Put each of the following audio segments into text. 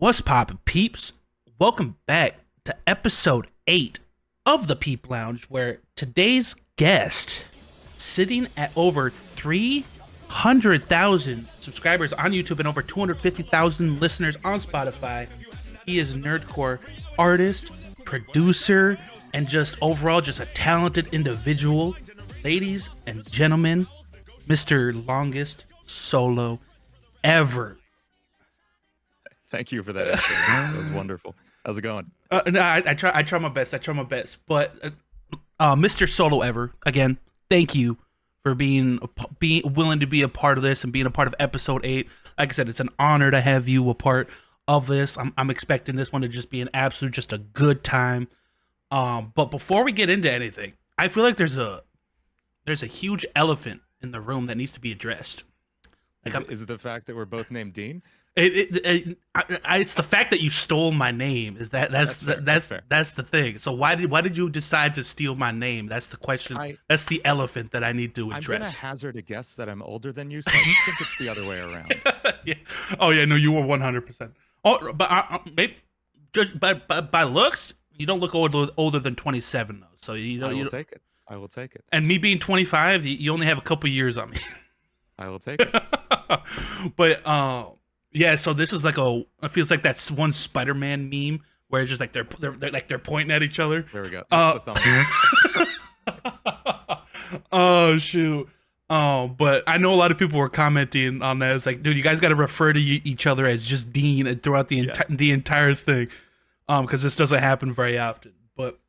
What's poppin', peeps? Welcome back to episode 8 of the Peep Lounge, where today's guest, sitting at over 300,000 subscribers on YouTube and over 250,000 listeners on Spotify, he is a Nerdcore artist, producer, and just overall just a talented individual. Ladies and gentlemen, Mr. Longest Solo Ever. Thank you for that intro. That was wonderful. How's it going? No, I try my best. I try my best. But Mr. Solo Ever, again, thank you for being willing to be a part of this and being a part of episode 8. Like I said, it's an honor to have you a part of this. I'm expecting this one to just be an absolute, just a good time. But before we get into anything, I feel like there's a huge elephant in the room that needs to be addressed. Like, is it the fact that we're both named Dean? It's the fact that you stole my name. That's fair. That's the thing. So why did you decide to steal my name? That's the question. That's the elephant that I need to address. I'm gonna hazard a guess that I'm older than you, so I think it's the other way around. Yeah. Oh yeah, no, you were 100%. Oh, but maybe just by looks, you don't look older than 27 though. So I will take it. I will take it. And me being 25, you only have a couple years on me. I will take it. But yeah, so this is like it feels like that's one Spider-Man meme where it's just like they're pointing at each other. There we go. That's the thumbnail. Oh shoot. But I know a lot of people were commenting on that. It's like, dude, you guys got to refer to each other as just Dean throughout the entire thing, because this doesn't happen very often. But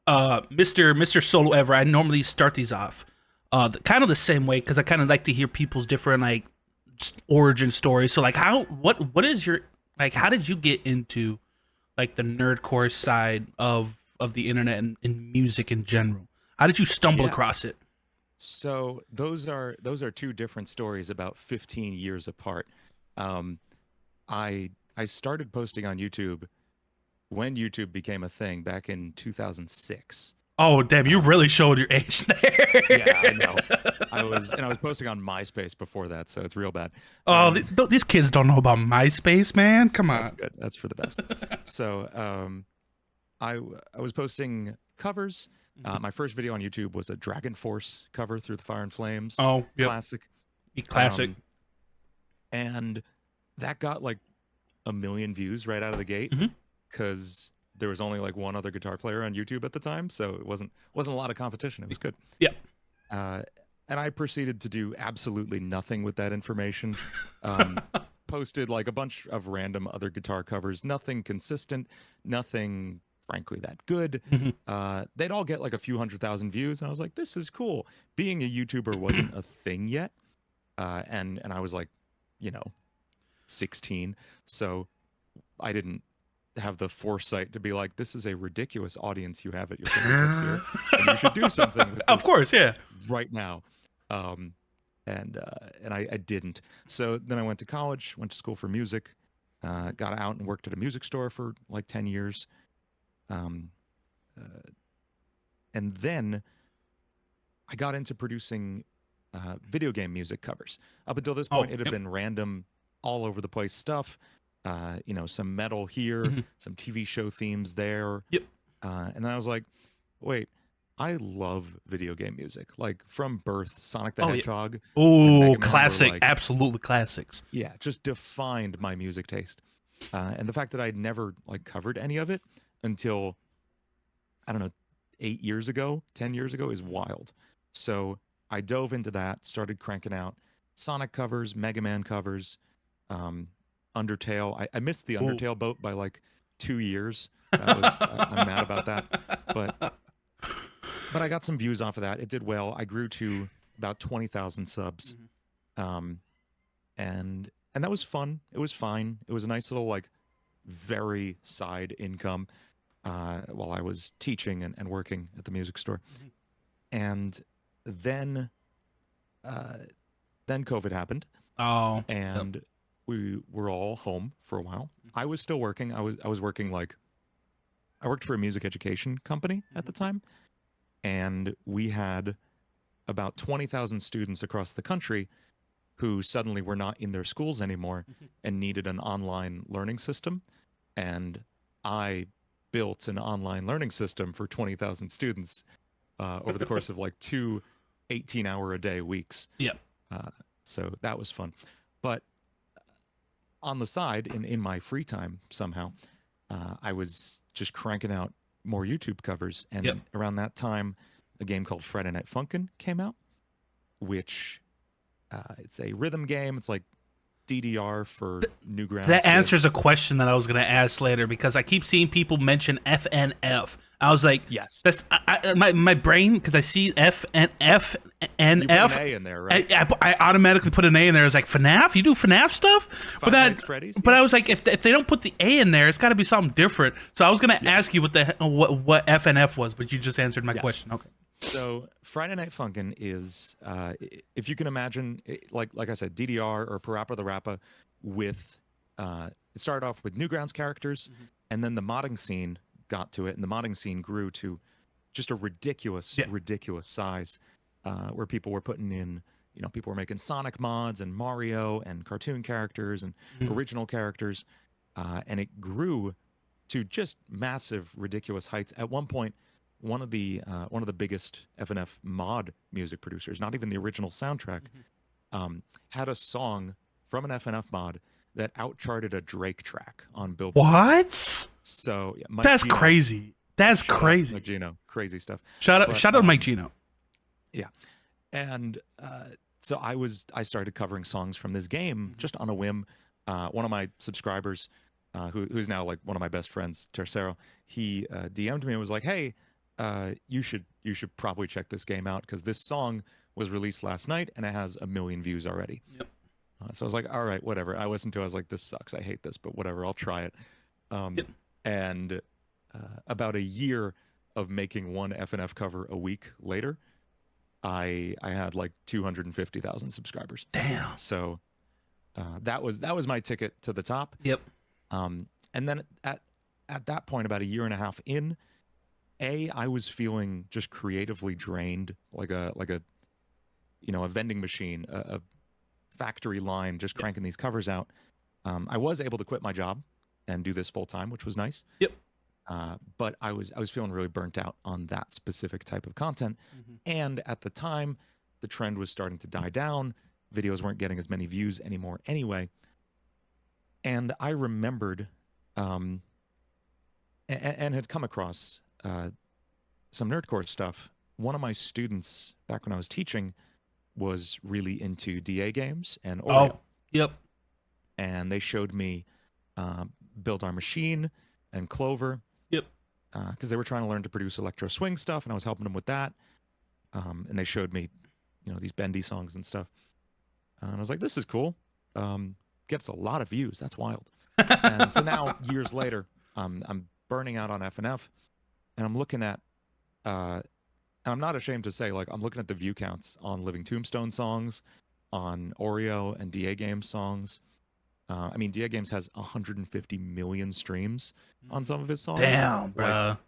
Mr. Solo Ever, I normally start these off kind of the same way because I kind of like to hear people's different origin stories. So like what is your how did you get into like the nerdcore side of the internet and music in general? How did you stumble across it? So those are two different stories about 15 years apart. I started posting on YouTube when YouTube became a thing back in 2006. Oh damn! You really showed your age there. Yeah, I know. I was posting on MySpace before that, so it's real bad. Oh, these kids don't know about MySpace, man. Come on. That's good. That's for the best. So, I was posting covers. My first video on YouTube was a Dragon Force cover, Through the Fire and Flames. Oh, yep. Classic. Classic. And that got like 1 million views right out of the gate because there was only like one other guitar player on YouTube at the time, so it wasn't a lot of competition. It was good. Yeah. And I proceeded to do absolutely nothing with that information. Posted like a bunch of random other guitar covers, nothing consistent, nothing frankly that good. They'd all get like a few 100,000 views, and I was like, this is cool. Being a YouTuber wasn't a thing yet, and I was like, 16, so I didn't have the foresight to be like, this is a ridiculous audience you have at your fingertips here, and you should do something with this of course, yeah, right now. And I didn't. So then I went to college, went to school for music, got out and worked at a music store for like 10 years. And then I got into producing video game music covers. Up until this point, it had been random, all over the place stuff. Some metal here, some TV show themes there. Yep. And then I was like, wait, I love video game music. Like from birth, Sonic the Hedgehog. Yeah. Oh, classic. Absolutely classics. Yeah, just defined my music taste. And the fact that I'd never covered any of it until, I don't know, 8 years ago, 10 years ago is wild. So I dove into that, started cranking out Sonic covers, Mega Man covers, Undertale. I missed the Undertale boat by like 2 years. I'm mad about that. But I got some views off of that. It did well. I grew to about 20,000 subs. And that was fun. It was fine. It was a nice little very side income while I was teaching and working at the music store. And then COVID happened. Oh. And we were all home for a while. I was still working. I was working I worked for a music education company at the time, and we had about 20,000 students across the country who suddenly were not in their schools anymore and needed an online learning system. And I built an online learning system for 20,000 students over the course of like 2 18-hour-a-day weeks. Yep. So that was fun. But on the side, in my free time, somehow, I was just cranking out more YouTube covers. And around that time, a game called Friday Night Funkin' came out, which it's a rhythm game. It's like DDR for Newgrounds. That answers a question that I was going to ask later, because I keep seeing people mention FNF. I was like, yes, that's my brain, because I see F and F and you F. put an A in there, right? I automatically put an A in there. I was like, FNAF? You do FNAF stuff? Five Nights at Freddy's? But I was like, if they don't put the A in there, it's got to be something different. So I was going to ask you what FNF was, but you just answered my question. Okay. So Friday Night Funkin' is, if you can imagine, like I said, DDR or Parappa the Rappa with, it started off with Newgrounds characters, and then the modding scene got to it, and the modding scene grew to just a ridiculous size, where people were putting in, people were making Sonic mods and Mario and cartoon characters and original characters, and it grew to just massive, ridiculous heights. At one point, one of the biggest FNF mod music producers, not even the original soundtrack, had a song from an FNF mod that outcharted a Drake track on Billboard. What? So yeah, that's Gino, crazy. That's crazy. Mike Gino, crazy stuff. Shout out Mike Gino. Yeah, and so I started covering songs from this game just on a whim. One of my subscribers, who's now like one of my best friends, Tercero, he DM'd me and was like, "Hey, you should probably check this game out, because this song was released last night and it has 1 million views already." Yep. So I was like, all right, whatever. I listened to it. I was like, this sucks. I hate this, but whatever. I'll try it. And about a year of making one FNF cover a week later, I had like 250,000 subscribers. Damn. So that was my ticket to the top. Yep. And then at that point, about a year and a half in, I was feeling just creatively drained, like a vending machine, a factory line, just cranking these covers out. I was able to quit my job and do this full time, which was nice. Yep. But I was feeling really burnt out on that specific type of content. And at the time, the trend was starting to die down. Videos weren't getting as many views anymore anyway. And I remembered and had come across some Nerdcore stuff. One of my students back when I was teaching was really into DA games and Oreo. Oh, yep. And they showed me Build Our Machine and Clover. Yep. Because they were trying to learn to produce electro swing stuff, and I was helping them with that. And they showed me, these bendy songs and stuff. And I was like, this is cool. Gets a lot of views. That's wild. And so now, years later, I'm burning out on FNF, and I'm looking at, and I'm not ashamed to say, like, I'm looking at the view counts on Living Tombstone songs, on Oreo and DA Games songs. I mean, DA Games has 150 million streams on some of his songs. Damn, bro. Like,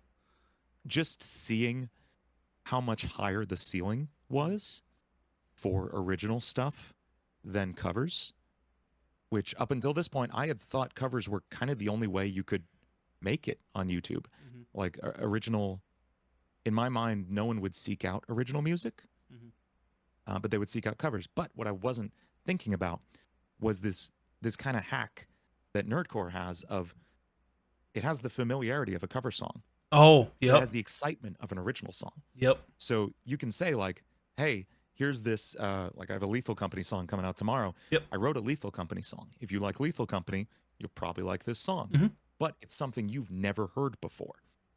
just seeing how much higher the ceiling was for original stuff than covers, which up until this point, I had thought covers were kind of the only way you could make it on YouTube. Like, original, in my mind, no one would seek out original music, but they would seek out covers. But what I wasn't thinking about was this kind of hack that Nerdcore has of, it has the familiarity of a cover song. Oh, yeah. It has the excitement of an original song. Yep. So you can say, like, hey, here's this, like, I have a Lethal Company song coming out tomorrow. Yep. I wrote a Lethal Company song. If you like Lethal Company, you'll probably like this song. But it's something you've never heard before.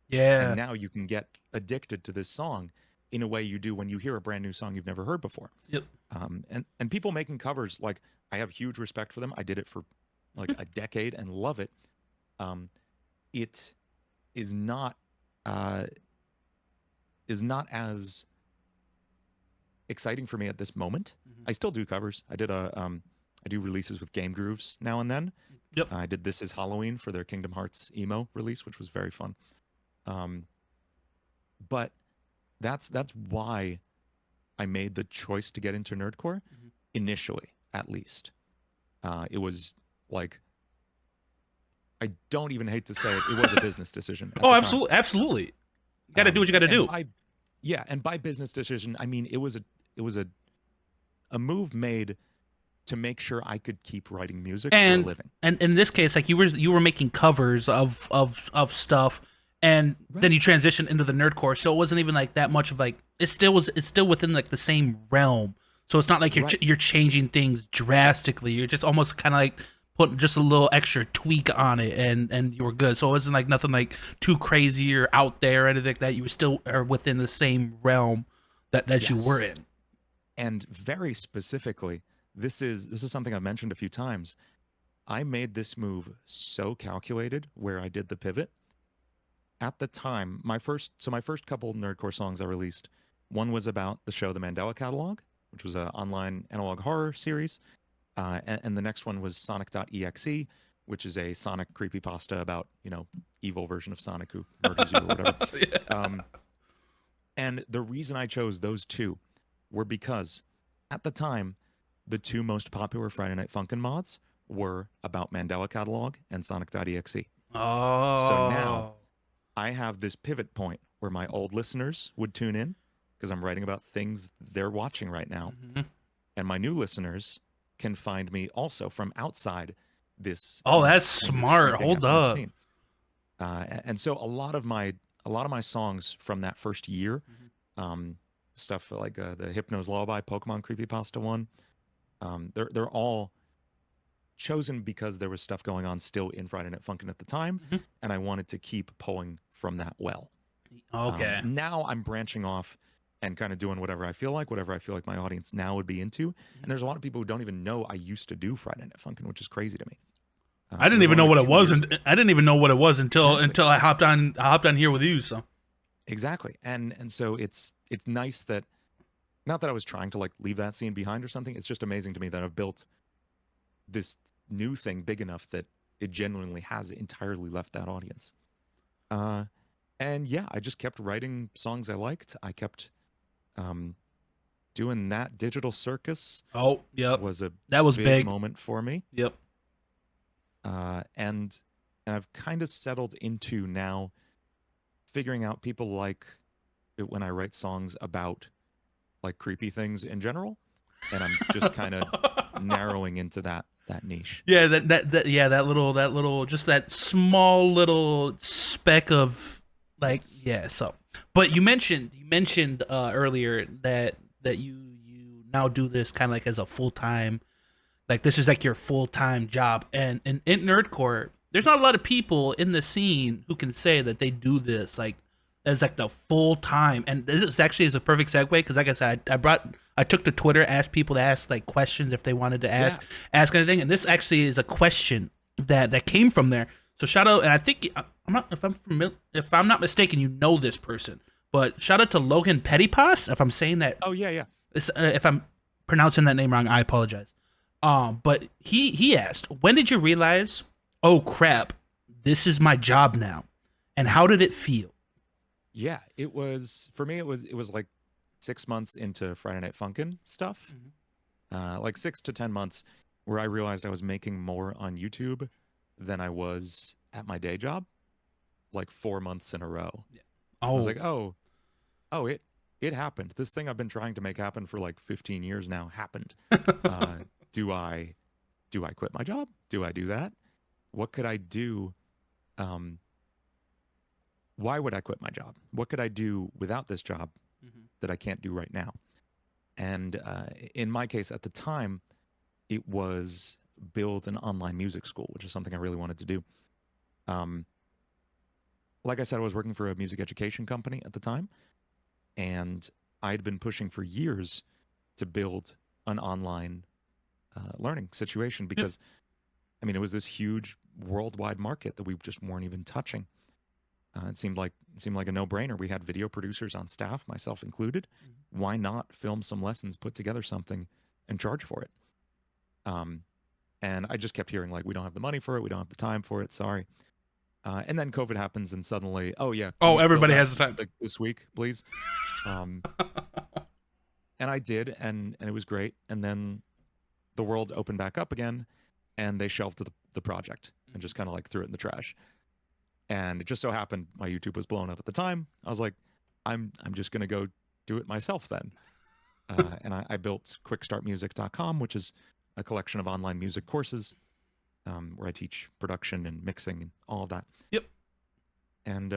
Yeah. And now you can get addicted to this song in a way you do when you hear a brand new song you've never heard before. Yep. And people making covers, like, I have huge respect for them. I did it for like a decade and love it. It is not as exciting for me at this moment. I still do covers. I do releases with Game Grooves now and then. Yep. I did This Is Halloween for their Kingdom Hearts emo release, which was very fun. But that's why I made the choice to get into Nerdcore initially. at least. It was like, I don't even hate to say it, it was a business decision. Oh, absolutely, absolutely. You got to do what you got to do. And by business decision, I mean it was a move made to make sure I could keep writing music for a living. And in this case, like you were making covers of stuff, and then you transitioned into the nerdcore, so it wasn't even like that much of like it's still within like the same realm. So it's not like you're changing things drastically. You're just almost kind of like putting just a little extra tweak on it, and you were good. So it wasn't like nothing like too crazy or out there or anything like that. You were still are within the same realm that you were in. And very specifically, this is something I've mentioned a few times. I made this move so calculated where I did the pivot. At the time, my first couple nerdcore songs I released, one was about the show The Mandela Catalog, which was an online analog horror series. And the next one was Sonic.exe, which is a Sonic creepypasta about, evil version of Sonic who murders you or whatever. And the reason I chose those two were because at the time, the two most popular Friday Night Funkin' mods were about Mandela Catalog and Sonic.exe. Oh. So now I have this pivot point where my old listeners would tune in because I'm writing about things they're watching right now. Mm-hmm. And my new listeners can find me also from outside this. Oh, that's smart. Hold up. And so a lot of my songs from that first year, stuff like the Hypno's Lullaby Pokemon creepypasta one, they're all chosen because there was stuff going on still in Friday Night Funkin' at the time, and I wanted to keep pulling from that well. Okay. Now I'm branching off and kind of doing whatever I feel like my audience now would be into. And there's a lot of people who don't even know I used to do Friday Night Funkin', which is crazy to me. I didn't even know what it was. I didn't even know what it was until I hopped on here with you. So exactly, and so it's nice that, not that I was trying to like leave that scene behind or something. It's just amazing to me that I've built this new thing big enough that it genuinely has entirely left that audience. And yeah, I just kept writing songs I liked. I kept doing that. Digital Circus. Oh, yep. That was big moment for me. Yep. And I've kind of settled into now figuring out people like it when I write songs about like creepy things in general, and I'm just kind of narrowing into that niche. Yeah, that little just that small little speck of like So, but you mentioned earlier that you now do this kind of like as a full-time, like this is like your full-time job, and in Nerdcore there's not a lot of people in the scene who can say that they do this like as like the full-time. And this actually is a perfect segue because like I said, I took to Twitter, asked people to ask like questions if they wanted to ask anything, and this actually is a question that came from there. So shout out, and I think if I'm not mistaken, you know this person, but shout out to Logan Pettypas if I'm saying that. Oh yeah. If I'm pronouncing that name wrong, I apologize. But he asked, when did you realize, oh crap, this is my job now, and how did it feel? Yeah, it was, for me, it was like 6 months into Friday Night Funkin' stuff, like 6 to 10 months, where I realized I was making more on YouTube than I was at my day job, like 4 months in a row. Yeah. I was like, oh, it happened. This thing I've been trying to make happen for like 15 years now happened. Do I quit my job? Do I do that? What could I do? Why would I quit my job? What could I do without this job that I can't do right now? And in my case, at the time, it was build an online music school, which is something I really wanted to do. Like I said, I was working for a music education company at the time, and I'd been pushing for years to build an online learning situation because, I mean, it was this huge worldwide market that we just weren't even touching. It seemed like a no-brainer. We had video producers on staff, myself included. Why not film some lessons, put together something, and charge for it? And I just kept hearing like, we don't have the money for it, we don't have the time for it. Sorry. And then COVID happens, and suddenly, everybody has the time. Like this week, please. And I did, and it was great. And then the world opened back up again, and they shelved the project and just kind of like threw it in the trash. And it just so happened my YouTube was blowing up at the time. I was like, I'm just gonna go do it myself then. And I built quickstartmusic.com, which is a collection of online music courses where I teach production and mixing and all of that. Yep. And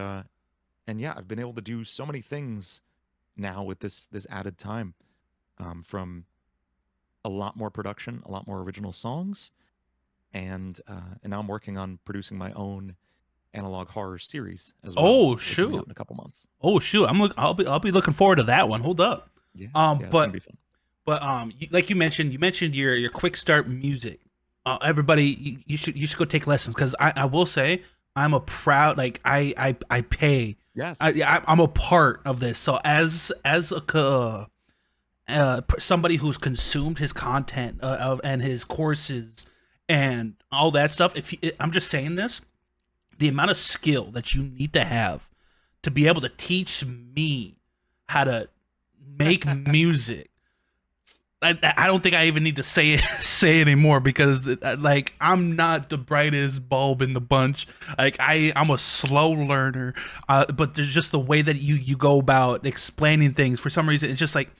yeah, I've been able to do so many things now with this added time, from a lot more production, a lot more original songs, and now I'm working on producing my own analog horror series as well. Oh It'll be coming shoot! out in a couple months. Oh shoot! I'll be looking forward to that one. Hold up. Yeah, it's gonna be fun. But like you mentioned your quick start music. Everybody, you should go take lessons, because I will say I'm a proud, like I pay. Yes. I'm a part of this. So as a somebody who's consumed his content and his courses and all that stuff, I'm just saying this, the amount of skill that you need to have to be able to teach me how to make music. I don't think I even need to say anymore, because like I'm not the brightest bulb in the bunch. Like I'm a slow learner, but there's just the way that you go about explaining things. For some reason, it's just like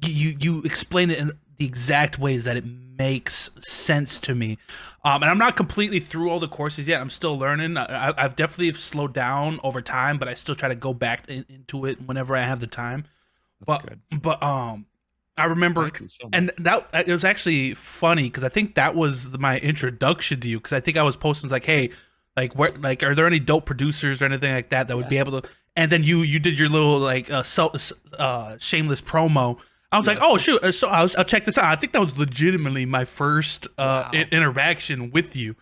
you explain it in the exact ways that it makes sense to me. And I'm not completely through all the courses yet. I'm still learning. I've definitely slowed down over time, but I still try to go back into it whenever I have the time. That's good. But I remember, and that it was actually funny, because I think that was my introduction to you, because I think I was posting like, hey, like where, like, are there any dope producers or anything like that would be able to? And then you did your little like shameless promo. I was like, oh shoot, so I'll check this out. I think that was legitimately my first interaction with you,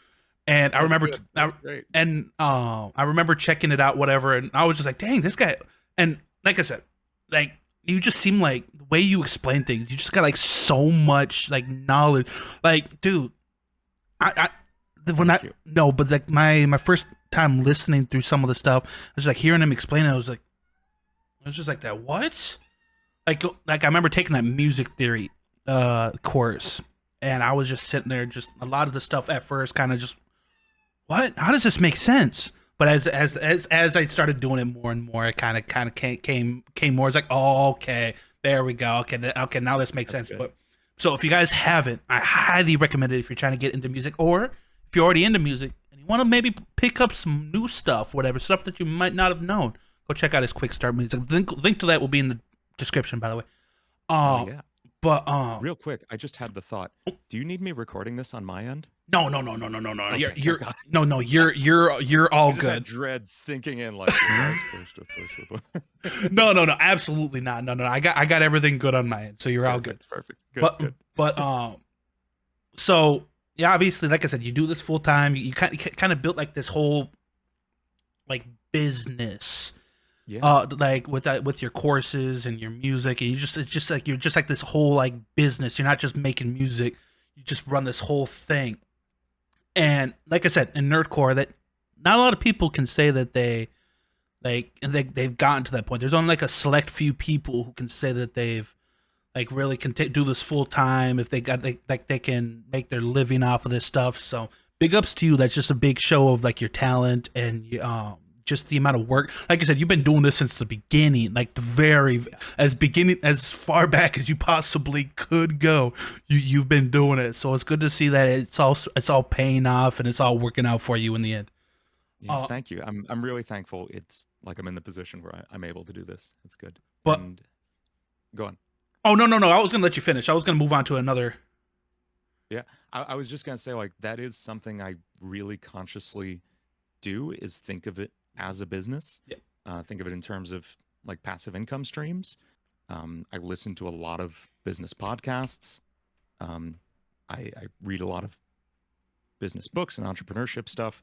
and I remember, I remember checking it out, whatever, and I was just like, dang, this guy. And like I said, like, you just seem like the way you explain things, you just got like so much like knowledge. Like, dude, but like my first time listening through some of the stuff, I was like hearing him explain it. I was just like, that what? Like I remember taking that music theory course, and I was just sitting there, just a lot of the stuff at first kind of just, what? How does this make sense? But as I started doing it more and more, it kind of came more. It's like, oh, okay, there we go. Okay, now this makes sense. Good. But so if you guys haven't, I highly recommend it if you're trying to get into music, or if you're already into music and you want to maybe pick up some new stuff, whatever stuff that you might not have known. Go check out his Quick Start Music. Link to that will be in the description, by the way. Yeah. But real quick, I just had the thought. Do you need me recording this on my end? No. Okay, you're all good. Had dread sinking in like No, absolutely not. No. I got everything good on my end, so you're all good. Perfect. Good. But so yeah, obviously, like I said, you do this full time. You kind of built like this whole like business. Yeah. Like with your courses and your music, and it's just like you're just like this whole like business. You're not just making music, you just run this whole thing. And like I said, in Nerdcore, that not a lot of people can say that they've gotten to that point. There's only like a select few people who can say that they've like really can do this full time, if they can make their living off of this stuff. So big ups to you. That's just a big show of like your talent and just the amount of work. Like I said, you've been doing this since the beginning, like as far back as you possibly could go. You've been doing it, so it's good to see that it's all paying off and it's all working out for you in the end. Yeah, thank you. I'm really thankful. It's like I'm in the position where I'm able to do this. It's good. But go on. Oh no! I was gonna let you finish. I was gonna move on to another. Yeah, I was just gonna say, like, that is something I really consciously do, is think of it as a business. Yeah. Think of it in terms of like passive income streams. I listen to a lot of business podcasts. I read a lot of business books and entrepreneurship stuff.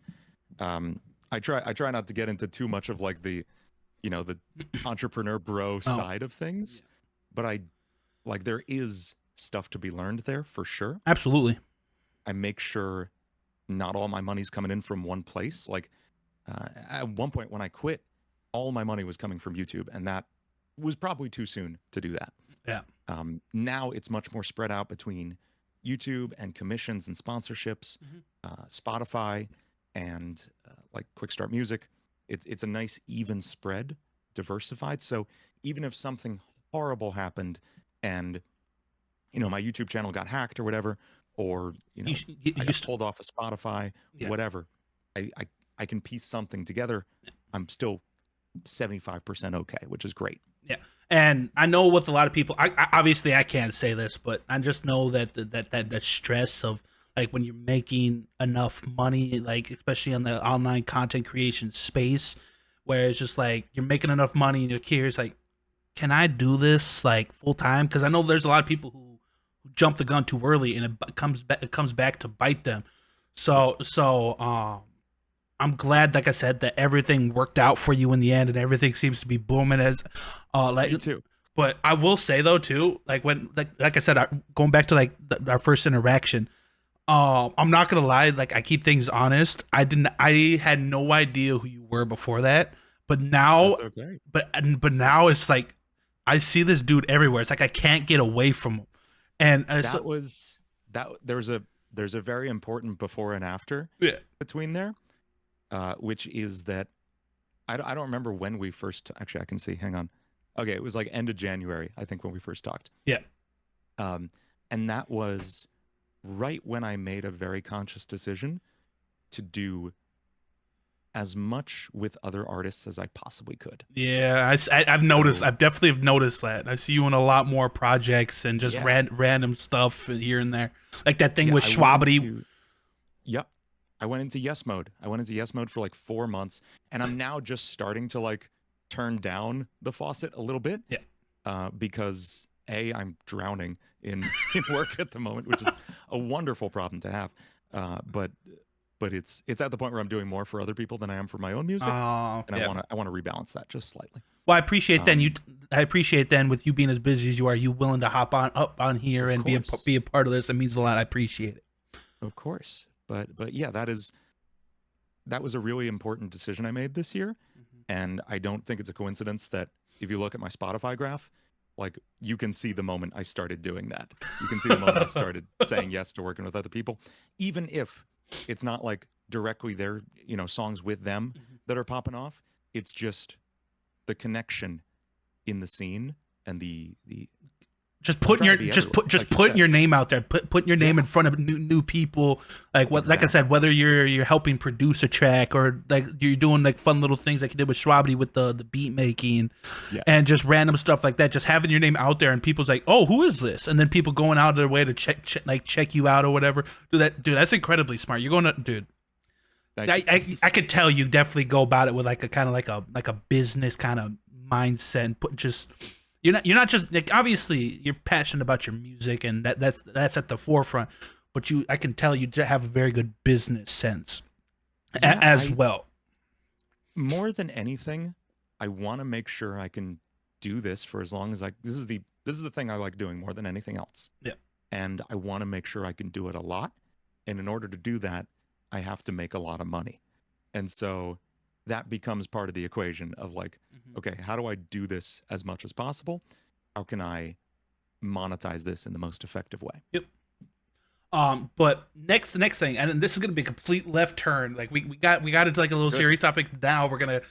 I try not to get into too much of like the entrepreneur bro side of things, but there is stuff to be learned there for sure. Absolutely. I make sure not all my money's coming in from one place. Like, at one point when I quit, all my money was coming from YouTube, and that was probably too soon to do that. Yeah. Now it's much more spread out between YouTube and commissions and sponsorships, Spotify, and like Quick Start Music. It's a nice even spread, diversified. So even if something horrible happened and my YouTube channel got hacked or whatever, or I got pulled off of Spotify, whatever, I can piece something together. I'm still 75% okay, which is great. Yeah. And I know with a lot of people, obviously I can't say this, but I just know that that stress of like when you're making enough money, like especially on the online content creation space, where it's just like you're making enough money and you're curious, like, can I do this like full time? Because I know there's a lot of people who jump the gun too early and it comes back to bite them. So I'm glad, like I said, that everything worked out for you in the end, and everything seems to be booming as, like. Me too. But I will say though too, like when, like I said, going back to like our first interaction, I'm not gonna lie, like I keep things honest. I had no idea who you were before that, but now, That's okay. but now it's like I see this dude everywhere. It's like I can't get away from him, and there's a very important before and after between there. Which is that I don't remember when we first, actually I can see, hang on. Okay, it was like end of January, I think, when we first talked. Yeah. And that was right when I made a very conscious decision to do as much with other artists as I possibly could. Yeah, I've noticed. I've definitely noticed that. I see you in a lot more projects and just random stuff here and there, like that thing with Schwabity. Yep. I went into yes mode. For like 4 months, and I'm now just starting to like turn down the faucet a little bit. Yeah. Because I'm drowning in work at the moment, which is a wonderful problem to have. But it's at the point where I'm doing more for other people than I am for my own music, and I want to rebalance that just slightly. Well, I appreciate I appreciate then with you being as busy as you are, you willing to hop on here and be a part of this. It means a lot. I appreciate it. Of course. But yeah, that was a really important decision I made this year. And I don't think it's a coincidence that if you look at my Spotify graph, like you can see the moment I started doing that. You can see the moment I started saying yes to working with other people, even if it's not like directly their, songs with them that are popping off. It's just the connection in the scene and the just putting your name out there, putting your name in front of new people. Like what, like I said, whether you're helping produce a track or like you're doing like fun little things like you did with Schwabity with the beat making, and just random stuff like that. Just having your name out there and people's like, oh, who is this? And then people going out of their way to check you out or whatever. Dude, that's incredibly smart. You're going to, dude. I could tell you definitely go about it with like a kind of like a business kind of mindset and put just. You're not just like, obviously you're passionate about your music and that's at the forefront, but I can tell you have a very good business sense as well. More than anything, I want to make sure I can do this for as long as this is the thing I like doing more than anything else. Yeah. And I want to make sure I can do it a lot. And in order to do that, I have to make a lot of money. And so that becomes part of the equation of like, okay, how do I do this as much as possible? How can I monetize this in the most effective way? Yep. But the next thing, and this is gonna be a complete left turn. Like we got into like a little serious topic. Now we're gonna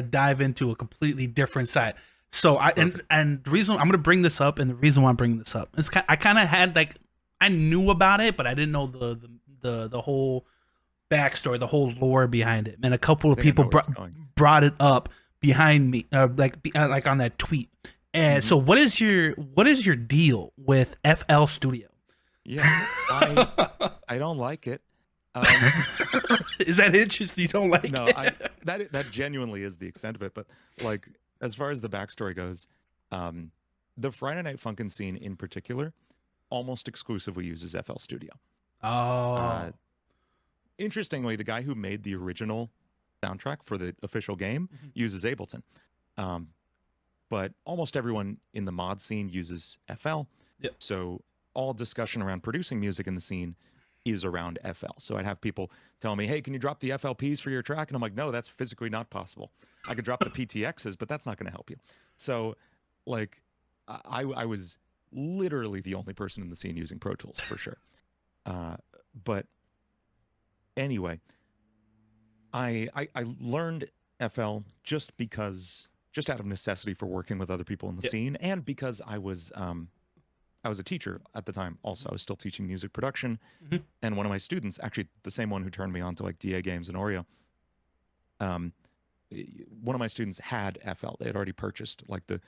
dive into a completely different side. So and the reason I'm gonna bring this up, and the reason why I'm bringing this up is I kind of had like, I knew about it, but I didn't know the whole backstory, the whole lore behind it. And a couple of people brought it up behind me, like on that tweet. And so what is your deal with FL Studio? Yeah, I don't like it. Is that interesting? You don't like it? No, that genuinely is the extent of it. But like, as far as the backstory goes, the Friday Night Funkin' scene in particular almost exclusively uses FL Studio. Oh. Interestingly, the guy who made the original soundtrack for the official game uses Ableton. But almost everyone in the mod scene uses FL. Yep. So all discussion around producing music in the scene is around FL. So I'd have people tell me, hey, can you drop the FLPs for your track? And I'm like, no, that's physically not possible. I could drop the PTXs, but that's not going to help you. So like I was literally the only person in the scene using Pro Tools for sure. But anyway, I learned FL just out of necessity for working with other people in the scene, and because I was a teacher at the time. Also, I was still teaching music production, and one of my students, actually the same one who turned me on to like DA Games and Oreo, one of my students had FL. They had already purchased like the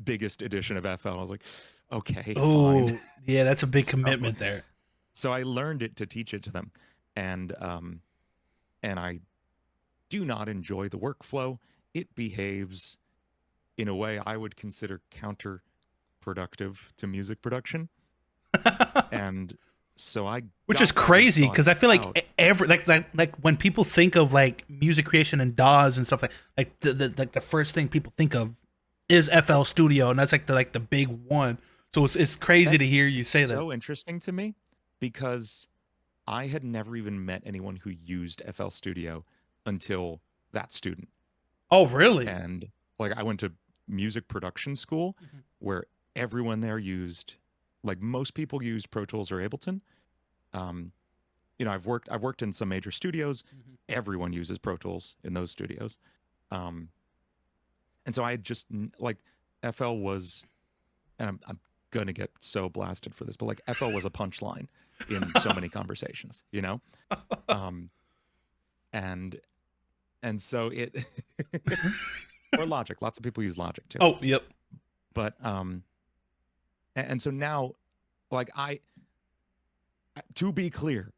biggest edition of FL. I was like, okay, fine. Yeah, that's a big commitment there. So I learned it to teach it to them, and I do not enjoy the workflow. It behaves in a way I would consider counterproductive to music production. And so which is crazy, because I feel like like when people think of like music creation and DAWs and stuff, like the first thing people think of is FL Studio, and that's like the big one. So it's crazy to hear you say that. So interesting to me, because I had never even met anyone who used FL Studio until that student. Oh, really? And like I went to music production school where everyone there used, like most people used Pro Tools or Ableton. You know, I've worked in some major studios. Everyone uses Pro Tools in those studios. And so I just like FL was, and I'm gonna get so blasted for this, but like FL was a punchline in so many conversations, you know? And so it or Logic. Lots of people use Logic too. Oh, yep. But and so now, like to be clear,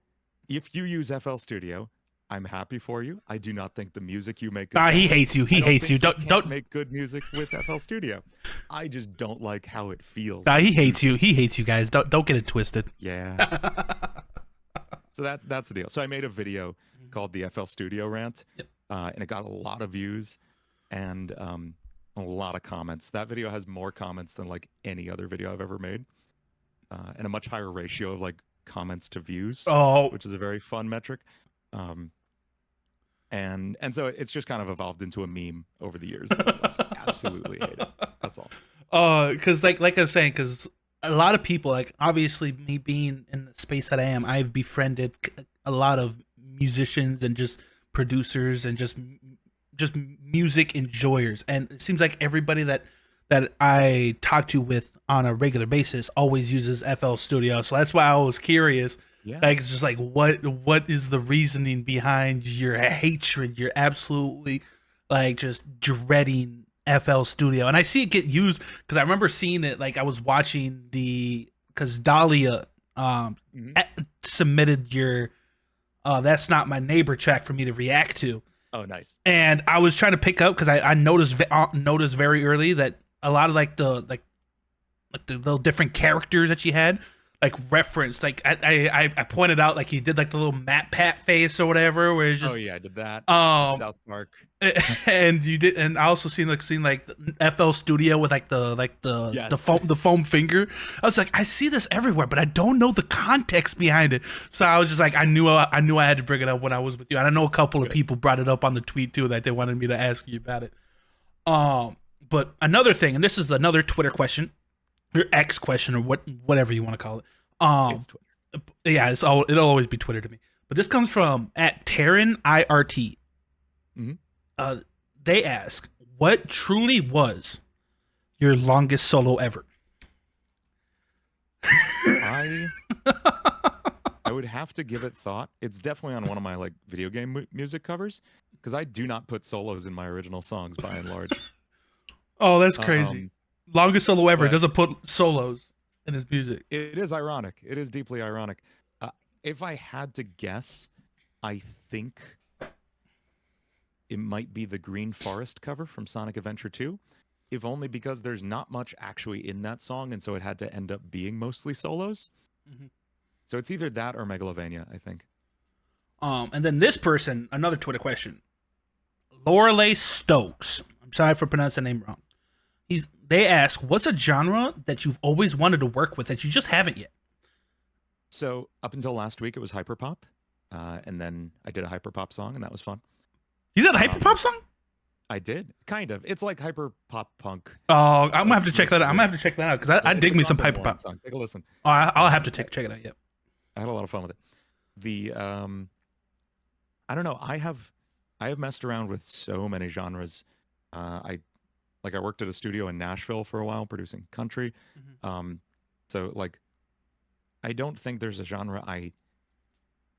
if you use FL Studio, I'm happy for you. I do not think the music you make. He hates you. He hates you. Don't make good music with FL Studio. I just don't like how it feels. He hates you. He hates you guys. Don't get it twisted. Yeah. So that's the deal. So I made a video called the FL Studio Rant, and it got a lot of views and a lot of comments. That video has more comments than like any other video I've ever made, and a much higher ratio of like comments to views, which is a very fun metric. And so it's just kind of evolved into a meme over the years. That I, like, absolutely hate it. That's all. Because like I was saying, because a lot of people, like obviously me being in the space that I am, I've befriended a lot of musicians and just producers and just music enjoyers, and it seems like everybody that I talk to with on a regular basis always uses FL Studio. So that's why I was curious. Yeah. Like, it's just like, what is the reasoning behind your hatred? You're absolutely like just dreading FL Studio. And I see it get used because I remember seeing it. Like, I was watching because Dahlia submitted your That's Not My Neighbor track for me to react to. Oh, nice. And I was trying to pick up because I noticed very early that a lot of like the little different characters that she had, like referenced, like I pointed out, like he did like the little Matt Pat face or whatever, where it's just, oh yeah, I did that. South Park. And you did, and I also seen the FL Studio with like the foam finger. I was like, I see this everywhere, but I don't know the context behind it. So I was just like, I knew I had to bring it up when I was with you, and I know a couple of people brought it up on the tweet too, that they wanted me to ask you about it. But another thing, and this is another Twitter question, or X question, or whatever you want to call it. It's Twitter. Yeah, it'll always be Twitter to me. But this comes from @TarynIRT. They ask, what truly was your longest solo ever? I would have to give it thought. It's definitely on one of my like video game music covers, because I do not put solos in my original songs by and large. Oh, that's crazy. Longest solo ever doesn't put solos in his music. It is ironic. It is deeply ironic. If I had to guess, I think it might be the Green Forest cover from Sonic Adventure 2, if only because there's not much actually in that song, and so it had to end up being mostly solos. So it's either that or Megalovania, I think. And then this person, another Twitter question, Lorelei Stokes. I'm sorry for pronouncing the name wrong. They ask, what's a genre that you've always wanted to work with that you just haven't yet? So up until last week, it was hyperpop, and then I did a hyperpop song, and that was fun. You did a hyperpop song? I did kind of. It's like hyper pop punk. Oh, I'm gonna have to check that out. I'm versus gonna have to check that out because I it's dig a me some Content hyper Warren pop. song. Take a listen. Oh, I'll have to I, check it out. Yep. I had a lot of fun with it. The I don't know. I have messed around with so many genres. I worked at a studio in Nashville for a while producing country. Mm-hmm. So like I don't think there's a genre I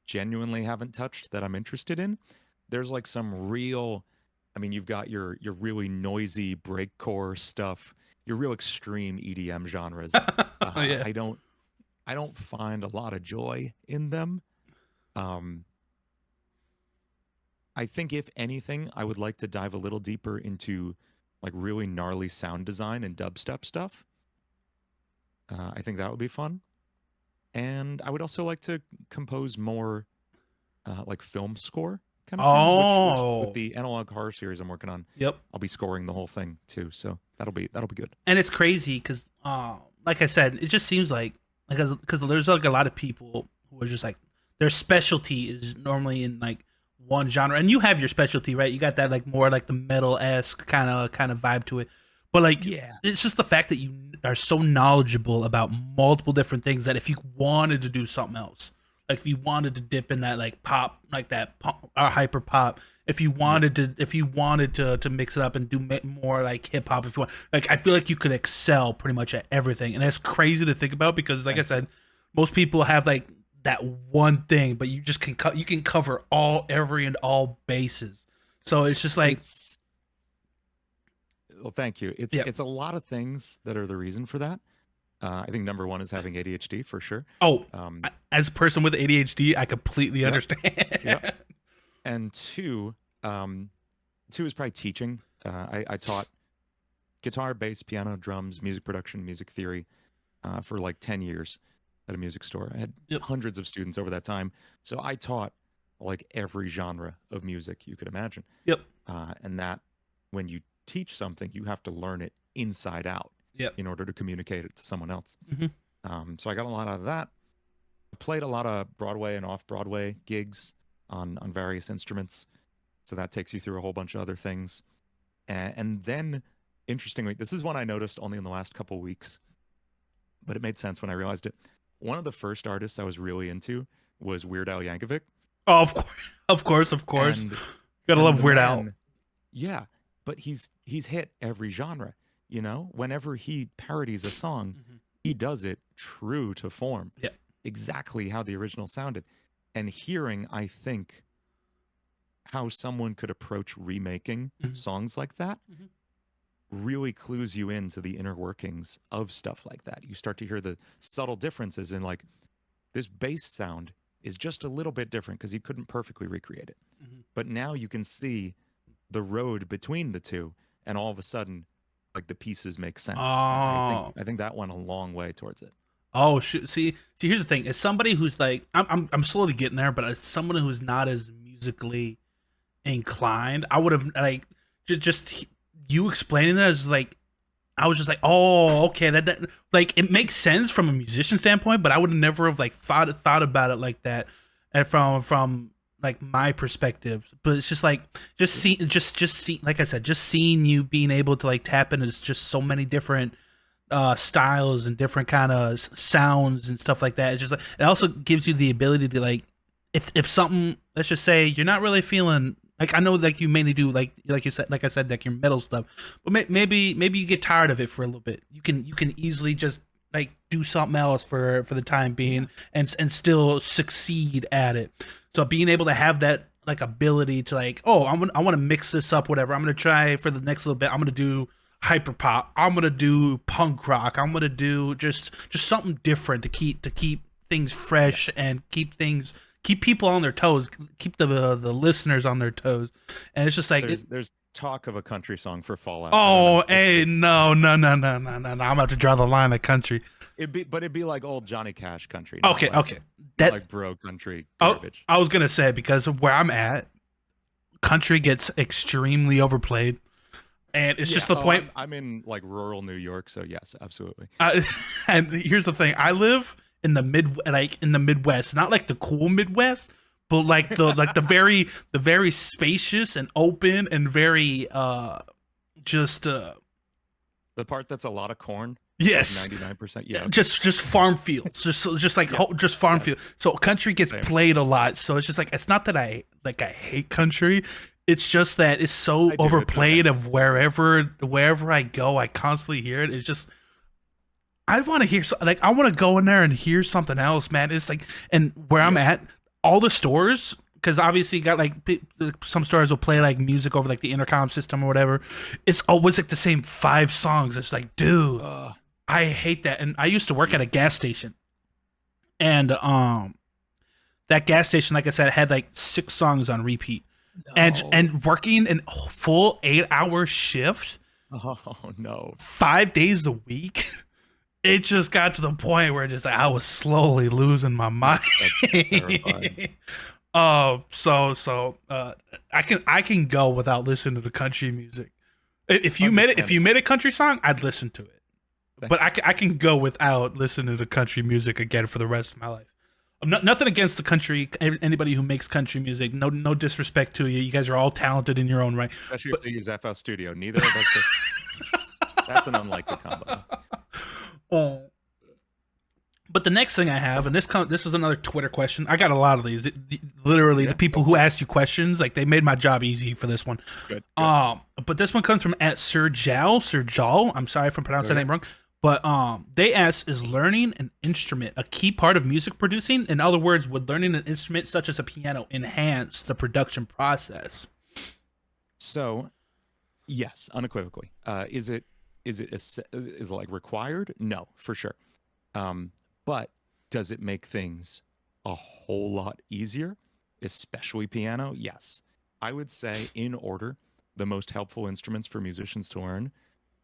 genuinely haven't touched that I'm interested in. There's like some real, I mean, you've got your really noisy breakcore stuff, your real extreme EDM genres. Yeah. I don't find a lot of joy in them. Um, I think if anything, I would like to dive a little deeper into like really gnarly sound design and dubstep stuff. I think that would be fun. And I would also like to compose more like film score kind of things, which with Oh. the analog horror series I'm working on, Yep. I'll be scoring the whole thing too. So that'll be good. And it's crazy because, like I said, it just seems like because there's like a lot of people who are just like their specialty is normally in like one genre, and you have your specialty, right? You got that like more like the metal esque kind of vibe to it, but like Yeah. it's just the fact that you are so knowledgeable about multiple different things that if you wanted to do something else, like if you wanted to dip in that like pop, like that pop, or hyper pop, if you wanted to mix it up and do more like hip hop, if you want, like I feel like you could excel pretty much at everything, and that's crazy to think about because like I said, most people have like that one thing, but you just you can cover every and all bases. So it's just like It's well, thank you. yeah. It's a lot of things that are the reason for that. I think number one is having ADHD for sure. Oh, Um, as a person with ADHD, I completely Yep. understand. Yep. And two is probably teaching. I taught guitar, bass, piano, drums, music production, music theory for like 10 years at a music store. I had Yep. hundreds of students over that time. So I taught like every genre of music you could imagine. Yep. And that when you teach something, you have to learn it inside out Yep. in order to communicate it to someone else. Mm-hmm. So I got a lot out of that. Played a lot of Broadway and off Broadway gigs on various instruments. So that takes you through a whole bunch of other things. And then, interestingly, this is one I noticed only in the last couple weeks, but it made sense when I realized it. One of the first artists I was really into was Weird Al Yankovic. Oh, of course, of course, of course. And, Gotta and love the Weird man- Al. Yeah, but he's hit every genre. You know, whenever he parodies a song, Mhm. he does it true to form. Yeah. Exactly how the original sounded. And hearing, I think, how someone could approach remaking Mhm. songs like that Mhm. really clues you into the inner workings of stuff like that. You start to hear the subtle differences in like this bass sound is just a little bit different because he couldn't perfectly recreate it. Mhm. But now you can see the road between the two, and all of a sudden, like the pieces make sense. Oh. I think that went a long way towards it. Oh, shoot. See, here's the thing. As somebody who's like, I'm slowly getting there, but as someone who's not as musically inclined, I would have like just you explaining that is like, I was just like, oh, okay, that like it makes sense from a musician standpoint, but I would never have like thought about it like that, and from like my perspective. But it's just like just see, like I said, just seeing you being able to like tap into just so many different styles and different kind of sounds and stuff like that. It's just like it also gives you the ability to like if something, let's just say you're not really feeling like, I know like you mainly do like you said, like I said, like your metal stuff, but maybe you get tired of it for a little bit. You can easily just like do something else for the time being and still succeed at it. So being able to have that like ability to like, oh, I want to mix this up, whatever. I'm gonna try for the next little bit. I'm gonna do hyper pop. I'm gonna do punk rock. I'm gonna do just something different to keep things fresh and keep people on their toes, keep the listeners on their toes. And it's just like there's talk of a country song for Fallout. Oh, hey, no. I'm about to draw the line at country. It'd be like old Johnny Cash country. Okay. That like bro country garbage. I was gonna say, because of where I'm at, country gets extremely overplayed, and it's just the point. I'm in like rural New York, so yes, absolutely. And here's the thing: I live in the Midwest, not like the cool Midwest, but like the very spacious and open and very just The part that's a lot of corn. yes, 99%. Yeah. Okay. just farm fields, just like just farm Yes. field. So country gets Same. played a lot. So it's just like it's not that I hate country. It's just that it's so I do. It's overplayed okay. of wherever I go, I constantly hear it. It's just I want to hear like I want to go in there and hear something else, man. It's like and where I'm at, all the stores because obviously you got like some stores will play like music over like the intercom system or whatever. It's always like the same 5 songs. It's like, dude, I hate that. And I used to work at a gas station, and that gas station, like I said, had like 6 songs on repeat, and working a full 8-hour shift. Oh no. 5 days a week. It just got to the point where just like, I was slowly losing my mind. That's terrifying. So I can go without listening to the country music. If you made a country song, I'd listen to it. But I can go without listening to country music again for the rest of my life. Nothing against the country, anybody who makes country music. No disrespect to you. You guys are all talented in your own right. Especially if they use FL Studio. Neither of us. That's an unlikely combo. But the next thing I have, and this is another Twitter question. I got a lot of these. Literally, the people who ask you questions, like they made my job easy for this one. Good. But this one comes from @Sir Jal. I'm sorry if I'm pronouncing that name wrong. But they ask, is learning an instrument a key part of music producing? In other words, would learning an instrument such as a piano enhance the production process? So, yes, unequivocally. Is it like required? No, for sure. But does it make things a whole lot easier, especially piano? Yes. I would say, in order, the most helpful instruments for musicians to learn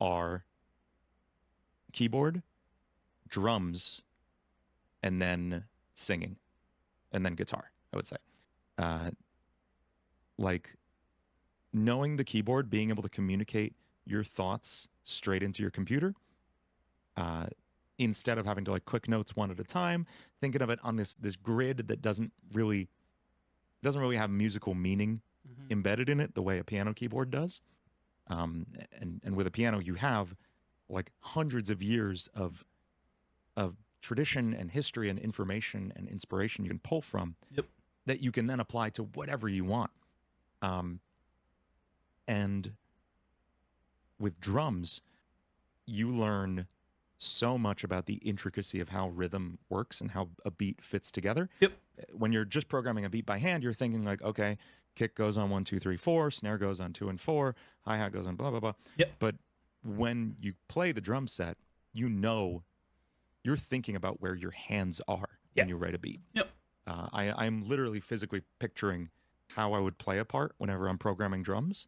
are keyboard, drums, and then singing, and then guitar, I would say. Like knowing the keyboard, being able to communicate your thoughts straight into your computer, instead of having to like quick notes one at a time, thinking of it on this grid that doesn't really have musical meaning embedded in it the way a piano keyboard does. And with a piano, you have like hundreds of years of tradition and history and information and inspiration you can pull from that you can then apply to whatever you want. And with drums, you learn so much about the intricacy of how rhythm works and how a beat fits together. When you're just programming a beat by hand, you're thinking like, okay, kick goes on 1, 2, 3, 4, snare goes on 2 and 4, hi-hat goes on blah, blah, blah. But when you play the drum set, you're thinking about where your hands are when you write a beat. I'm literally physically picturing how I would play a part whenever I'm programming drums.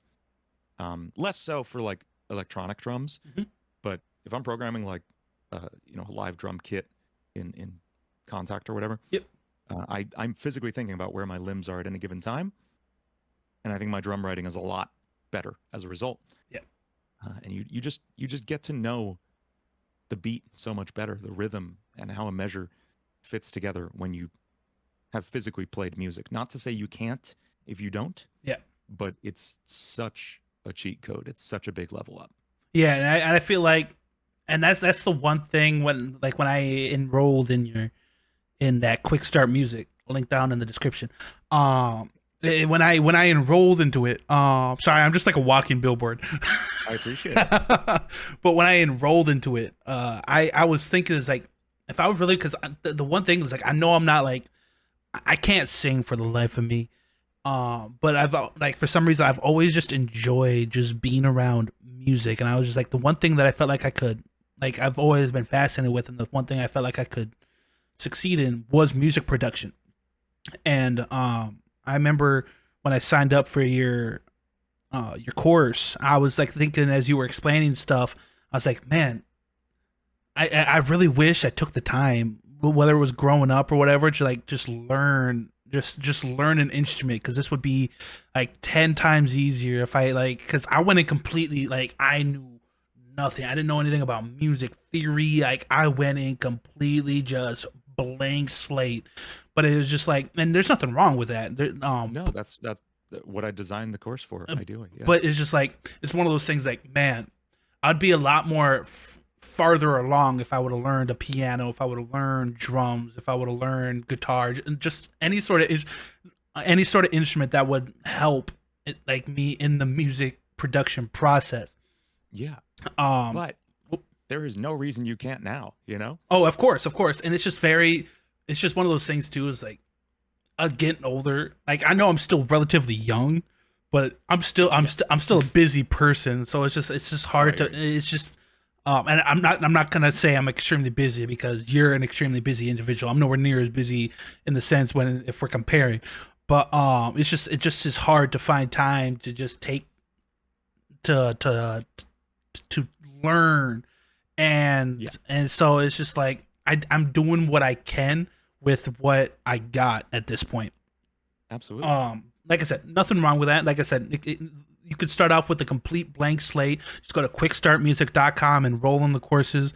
Less so for like electronic drums, but if I'm programming like a live drum kit in Contact or whatever, I'm physically thinking about where my limbs are at any given time, and I think my drum writing is a lot better as a result. And you just get to know the beat so much better, the rhythm and how a measure fits together when you have physically played music. Not to say you can't if you don't. But it's such a cheat code. It's such a big level up. Yeah, and I feel like, and that's the one thing when I enrolled in that Quick Start Music, link down in the description. When I enrolled into it, sorry, I'm just like a walking billboard. I appreciate it. But when I enrolled into it, I was thinking, it's like, if I was really, because the one thing is like, I know I'm not like, I can't sing for the life of me. But I've like, for some reason, I've always just enjoyed just being around music. And I was just like, the one thing that I felt like I could, like, I've always been fascinated with, and the one thing I felt like I could succeed in was music production. And, I remember when I signed up for your course, I was like thinking, as you were explaining stuff, I was like, man, I really wish I took the time, whether it was growing up or whatever, to like just learn an instrument, because this would be like 10 times easier if I because I went in completely like I knew nothing. I didn't know anything about music theory. Like I went in completely just blank slate. But it was just like, and there's nothing wrong with that. No, that's what I designed the course for, ideally. Yeah. But it's just like, it's one of those things like, man, I'd be a lot more farther along if I would have learned a piano, if I would have learned drums, if I would have learned guitar, and just any sort of instrument that would help like me in the music production process. Yeah. But there is no reason you can't now, you know? Oh, of course. And it's just one of those things too, is like, getting older. Like, I know I'm still relatively young, but I'm still a busy person. So it's just hard it's just, and I'm not going to say I'm extremely busy, because you're an extremely busy individual. I'm nowhere near as busy in the sense if we're comparing, but, it just is hard to find time to just take to learn. And so it's just like, I'm doing what I can with what I got at this point. Absolutely. Like I said, nothing wrong with that. Like I said, you could start off with a complete blank slate. Just go to quickstartmusic.com and roll in the courses.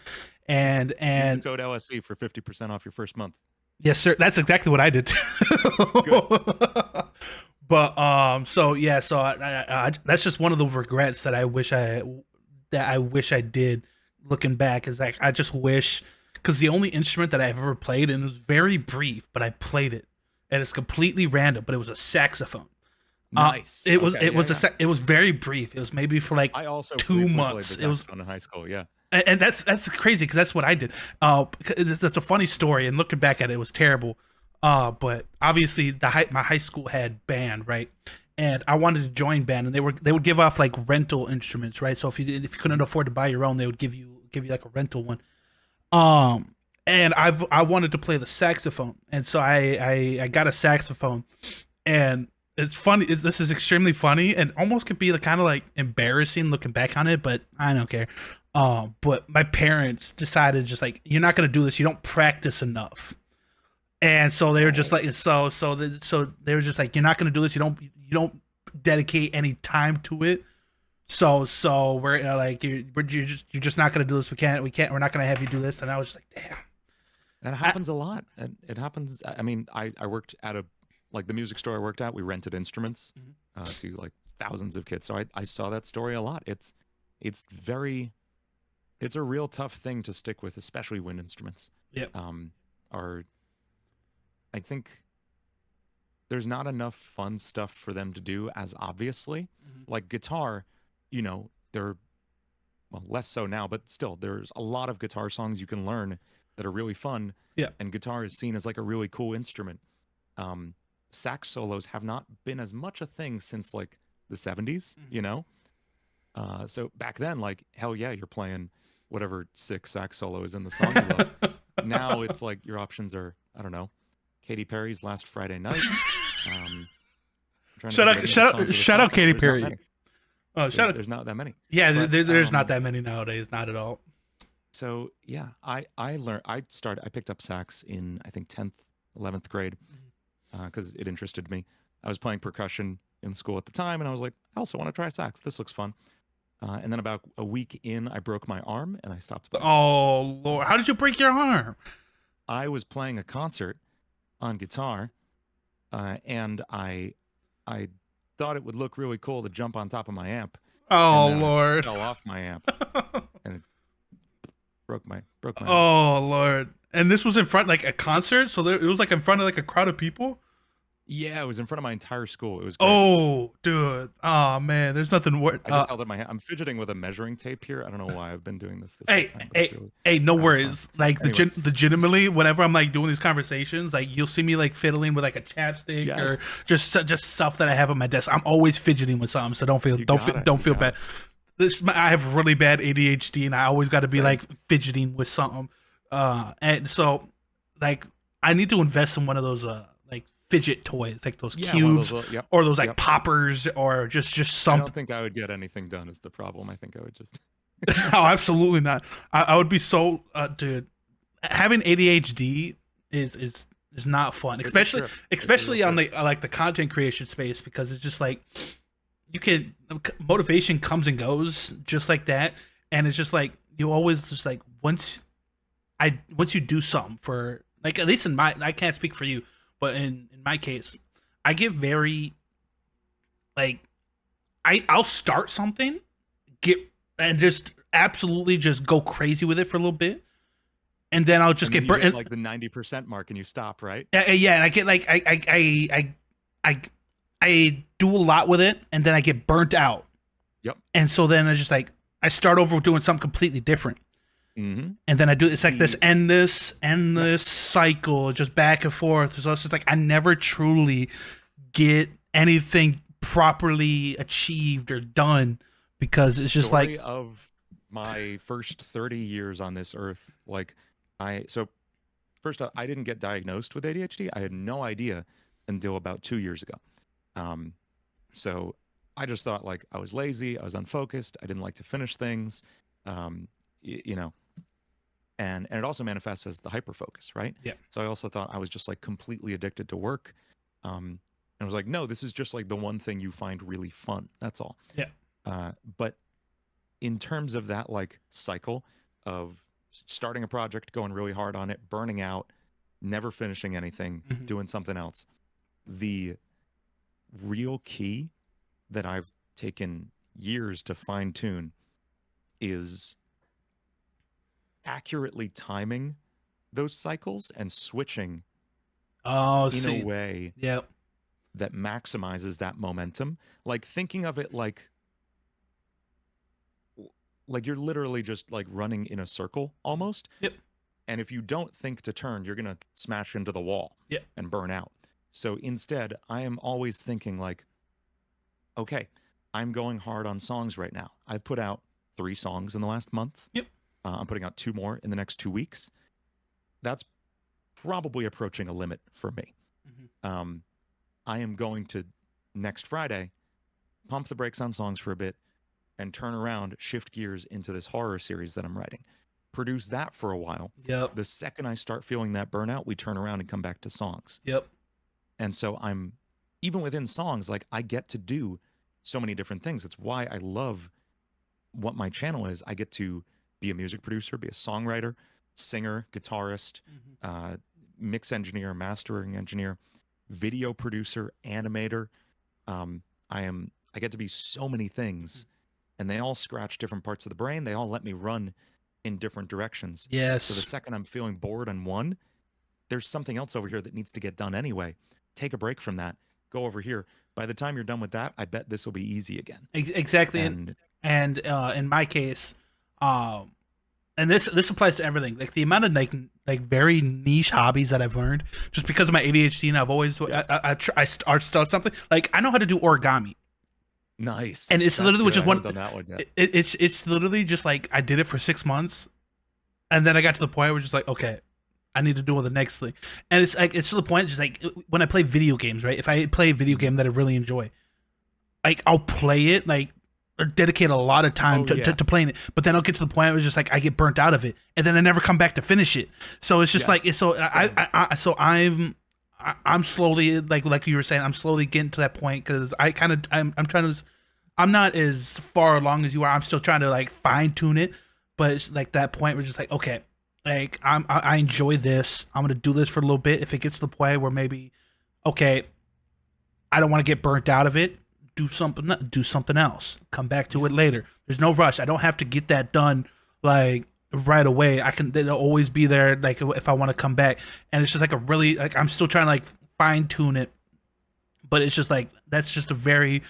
And use the code LSE for 50% off your first month. Yes, sir. That's exactly what I did. But so I that's just one of the regrets that I wish I did. Looking back, is like, I just wish, because the only instrument that I've ever played, and it was very brief, but I played it, and it's completely random, but it was a saxophone. Nice. It was very brief. It was maybe for like I also 2 months. It was in high school, yeah. And that's crazy, because that's what I did. That's a funny story, and looking back at it, it was terrible. But obviously my high school had band, right? And I wanted to join band, and they would give off like rental instruments, right? So if you couldn't afford to buy your own, they would give you like a rental one. And I wanted to play the saxophone, and so I got a saxophone, and it's funny. This is extremely funny, and almost could be like, kind of like embarrassing looking back on it, but I don't care. But my parents decided, just like, you're not gonna do this. You don't practice enough. And so they were just like, so they were just like, you're not gonna do this. You don't dedicate any time to it. So we're like, you're just not gonna do this. We're not gonna have you do this. And I was just like, damn. That happens a lot. And it happens. I mean, I worked at the music store I worked at. We rented instruments to like thousands of kids. So I saw that story a lot. It's a real tough thing to stick with, especially wind instruments. Yeah. I think there's not enough fun stuff for them to do as obviously. Like guitar, you know, less so now, but still there's a lot of guitar songs you can learn that are really fun. Yeah. And guitar is seen as like a really cool instrument. Sax solos have not been as much a thing since like the 70s, you know? So back then, like, hell yeah, you're playing whatever sick sax solo is in the song you love. Now it's like your options are, I don't know, Katy Perry's Last Friday Night. Shout out Katy Perry. There's not that many. Yeah, there's not that many nowadays. Not at all. So yeah, I picked up sax in, I think, 10th, 11th grade, because it interested me. I was playing percussion in school at the time, and I was like, I also want to try sax. This looks fun. And then about a week in, I broke my arm, and I stopped playing. Oh Lord, how did you break your arm? I was playing a concert on guitar, and I thought it would look really cool to jump on top of my amp. Oh Lord! I fell off my amp, and it broke my. Oh Lord! And this was in front, like, a concert, so it was like in front of like a crowd of people. Yeah, it was in front of my entire school. It was great. Oh, dude. Oh man, there's nothing worse. I just held up my hand. I'm fidgeting with a measuring tape here. I don't know why I've been doing this Hey, time. Hey, no worries. Like, anyway. legitimately, whenever I'm like doing these conversations, like, you'll see me like fiddling with like a chapstick or just stuff that I have on my desk. I'm always fidgeting with something, so don't feel bad. I have really bad ADHD, and I always got to be like fidgeting with something. And so, like, I need to invest in one of those like fidget toys, like those cubes, or those like poppers, or just something. I don't think I would get anything done is the problem. I think I would just Oh, absolutely not. I would be so dude, having ADHD is not fun, especially on the like the content creation space, because it's just like motivation comes and goes just like that, and it's just like you always just like once you do something for like at least in my, I can't speak for you, but in my case, I get very like I'll start something, get and just absolutely just go crazy with it for a little bit, and then I'll just And then get you burnt. hit like the 90% mark and you stop, right? Yeah, and I get like I I do a lot with it, and then I get burnt out, Yep. and so then I just like I start over doing something completely different, Mm-hmm. and then I do it's like this endless Yep. cycle, just back and forth. So it's just like I never truly get anything properly achieved or done because it's just Story like of my first 30 years on this earth. Like, so first off, I didn't get diagnosed with ADHD. I had no idea until about 2 years ago. Um, so I just thought like I was lazy, I was unfocused, I didn't like to finish things, um, you know, and it also manifests as the hyperfocus, right? yeah. So I also thought I was just like completely addicted to work. And I was like, no, this is just like the one thing you find really fun. That's all. Yeah. But in terms of that like cycle of starting a project, going really hard on it, burning out, never finishing anything, Mhm. doing something else, the real key that I've taken years to fine tune is accurately timing those cycles and switching Oh, in a see. way Yeah. that maximizes that momentum. Like thinking of it like you're literally just like running in a circle almost. Yep. And if you don't think to turn, you're going to smash into the wall Yep. and burn out. So instead, I am always thinking like, okay, I'm going hard on songs right now. I've put out 3 songs in the last month. Yep. I'm putting out 2 more in the next 2 weeks. That's probably approaching a limit for me. Mhm. I am going to next Friday pump the brakes on songs for a bit and turn around, shift gears into this horror series that I'm writing. Produce that for a while. Yep. The second I start feeling that burnout, we turn around and come back to songs. Yep. And so I'm even within songs, like I get to do so many different things. It's why I love what my channel is. I get to be a music producer, be a songwriter, singer, guitarist, Mhm. mix engineer, mastering engineer, video producer, animator. I get to be so many things, and they all scratch different parts of the brain. They all let me run in different directions. So the Yes. second I'm feeling bored on one, there's something else over here that needs to get done anyway. Take a break from that. Go over here. By the time you're done with that, I bet this will be easy again. Exactly. And And in my case, um, and this applies to everything. Like the amount of like very niche hobbies that I've learned just because of my ADHD, and I've always yes, I start something. Like I know how to do origami, and nice. it's That's literally good. which I is haven't one. done that one yet. It's literally just like I did it for 6 months, and then I got to the point where I was just like, okay, I need to do the next thing. And it's like it's to the point just like when I play video games, right? If I play a video Mhm. game that I really enjoy, like I'll play it like or dedicate a lot of time Oh yeah. to playing it, but then I'll get to the point where it was just like I get burnt out of it, and then I never come back to finish it. So it's just like Yes. it's so Same. so I'm slowly like you were saying, I'm slowly getting to that point because I'm trying to, I'm not as far along as you are. I'm still trying to like fine tune it, but it's like that point where just like okay, like I enjoy this. I'm gonna do this for a little bit. If it gets to the point where maybe okay, I don't want to get burnt out of it. Do something else. Come back to Yeah. it later. There's no rush. I don't have to get that done like right away. I can. They'll always be there. Like if I want to come back, and it's just like a really like I'm still trying to like fine tune it, but it's just like that's just a very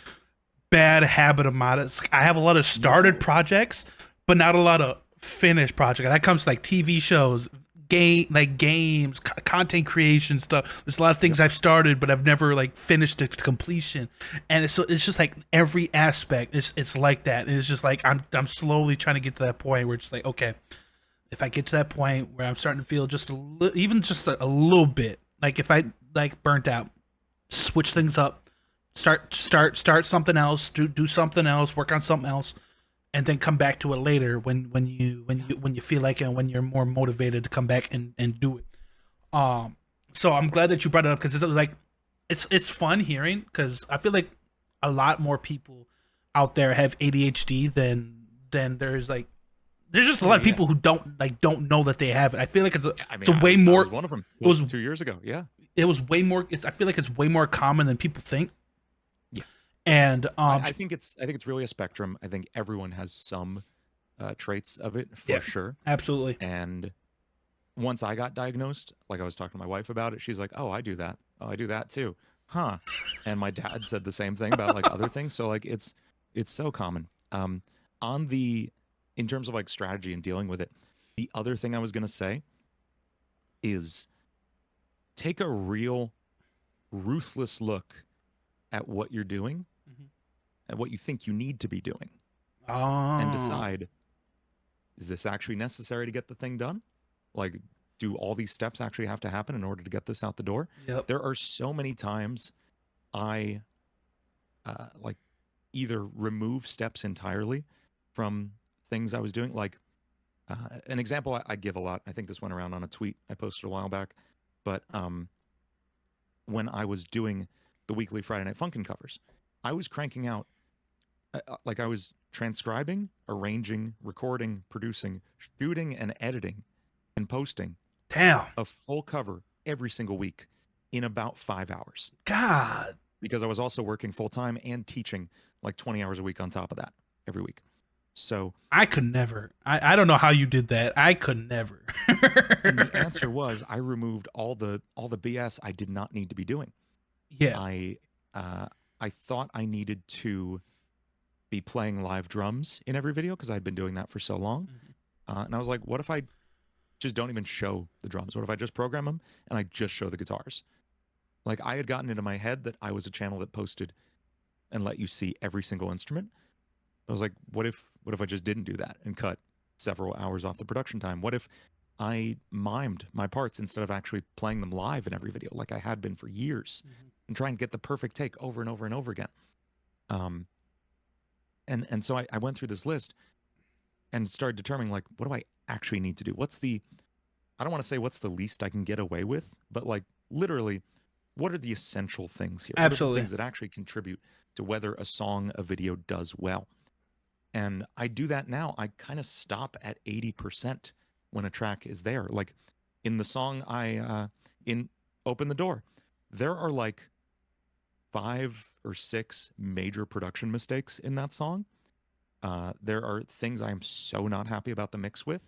bad habit of mine. It's, I have a lot of started No. projects, but not a lot of finished projects. That comes to like TV shows, games, content creation stuff. There's a lot of things Yep. I've started, but I've never like finished it to completion. And it's just like every aspect it's like that. And it's just like I'm slowly trying to get to that point where it's like okay, if I get to that point where I'm starting to feel just even just a little bit like if I like burnt out, switch things up, start something else, do something else, work on something else, and then come back to it later when you feel like it and when you're more motivated to come back and do it. So I'm glad that you brought it up because it's like it's fun hearing because I feel like a lot more people out there have ADHD than there's like there's just a Oh, lot of yeah. people who don't know that they have it. I feel like it's Yeah, I mean, it's a I way was more. one of them. It was 2 years ago. Yeah. it was way more. I feel like it's way more common than people think. Yeah. And I think it's really a spectrum. I think everyone has some traits of it for yeah, sure. absolutely. And once I got diagnosed, like I was talking to my wife about it, she's like, "Oh, I do that. Oh, I do that too." Huh. And my dad said the same thing about like other things. So like it's so common. On the in terms of like strategy and dealing with it, the other thing I was gonna say is take a real ruthless look at what you're doing, Mhm. at what you think you need to be doing, and Oh, decide, is this actually necessary to get the thing done? Like, do all these steps actually have to happen in order to get this out the door? yep. There are so many times I like either remove steps entirely from things I was doing. Like an example I give a lot. I think this went around on a tweet I posted a while back. But when I was doing the weekly Friday Night Funkin' covers, I was cranking out like I was transcribing, arranging, recording, producing, shooting, and editing and posting Damn. a full cover every single week in about 5 hours God. because I was also working full time and teaching like 20 hours a week on top of that every week. So, I could never. I don't know how you did that. I could never. and the answer was I removed all the BS I did not need to be doing. Yeah. I uh, I thought I needed to be playing live drums in every video because I'd been doing that for so long, Mhm. and I was like, what if I just don't even show the drums? What if I just program them and I just show the guitars? Like I had gotten into my head that I was a channel that posted and let you see every single instrument. I was like, what if I just didn't do that and cut several hours off the production time? What if I mimed my parts instead of actually playing them live in every video like I had been for years Mhm. and try and get the perfect take over and over and over again? Um, and so I went through this list and started determining like, what do I actually need to do? I don't want to say what's the least I can get away with, but like literally, what are the essential things here? What are the Absolutely. things that actually contribute to whether a song, a video does well? And I do that now. I kind of stop at 80% when a track is there. Like in the song in Open the Door, there are like 5 or 6 major production mistakes in that song. There are things I am so not happy about the mix with,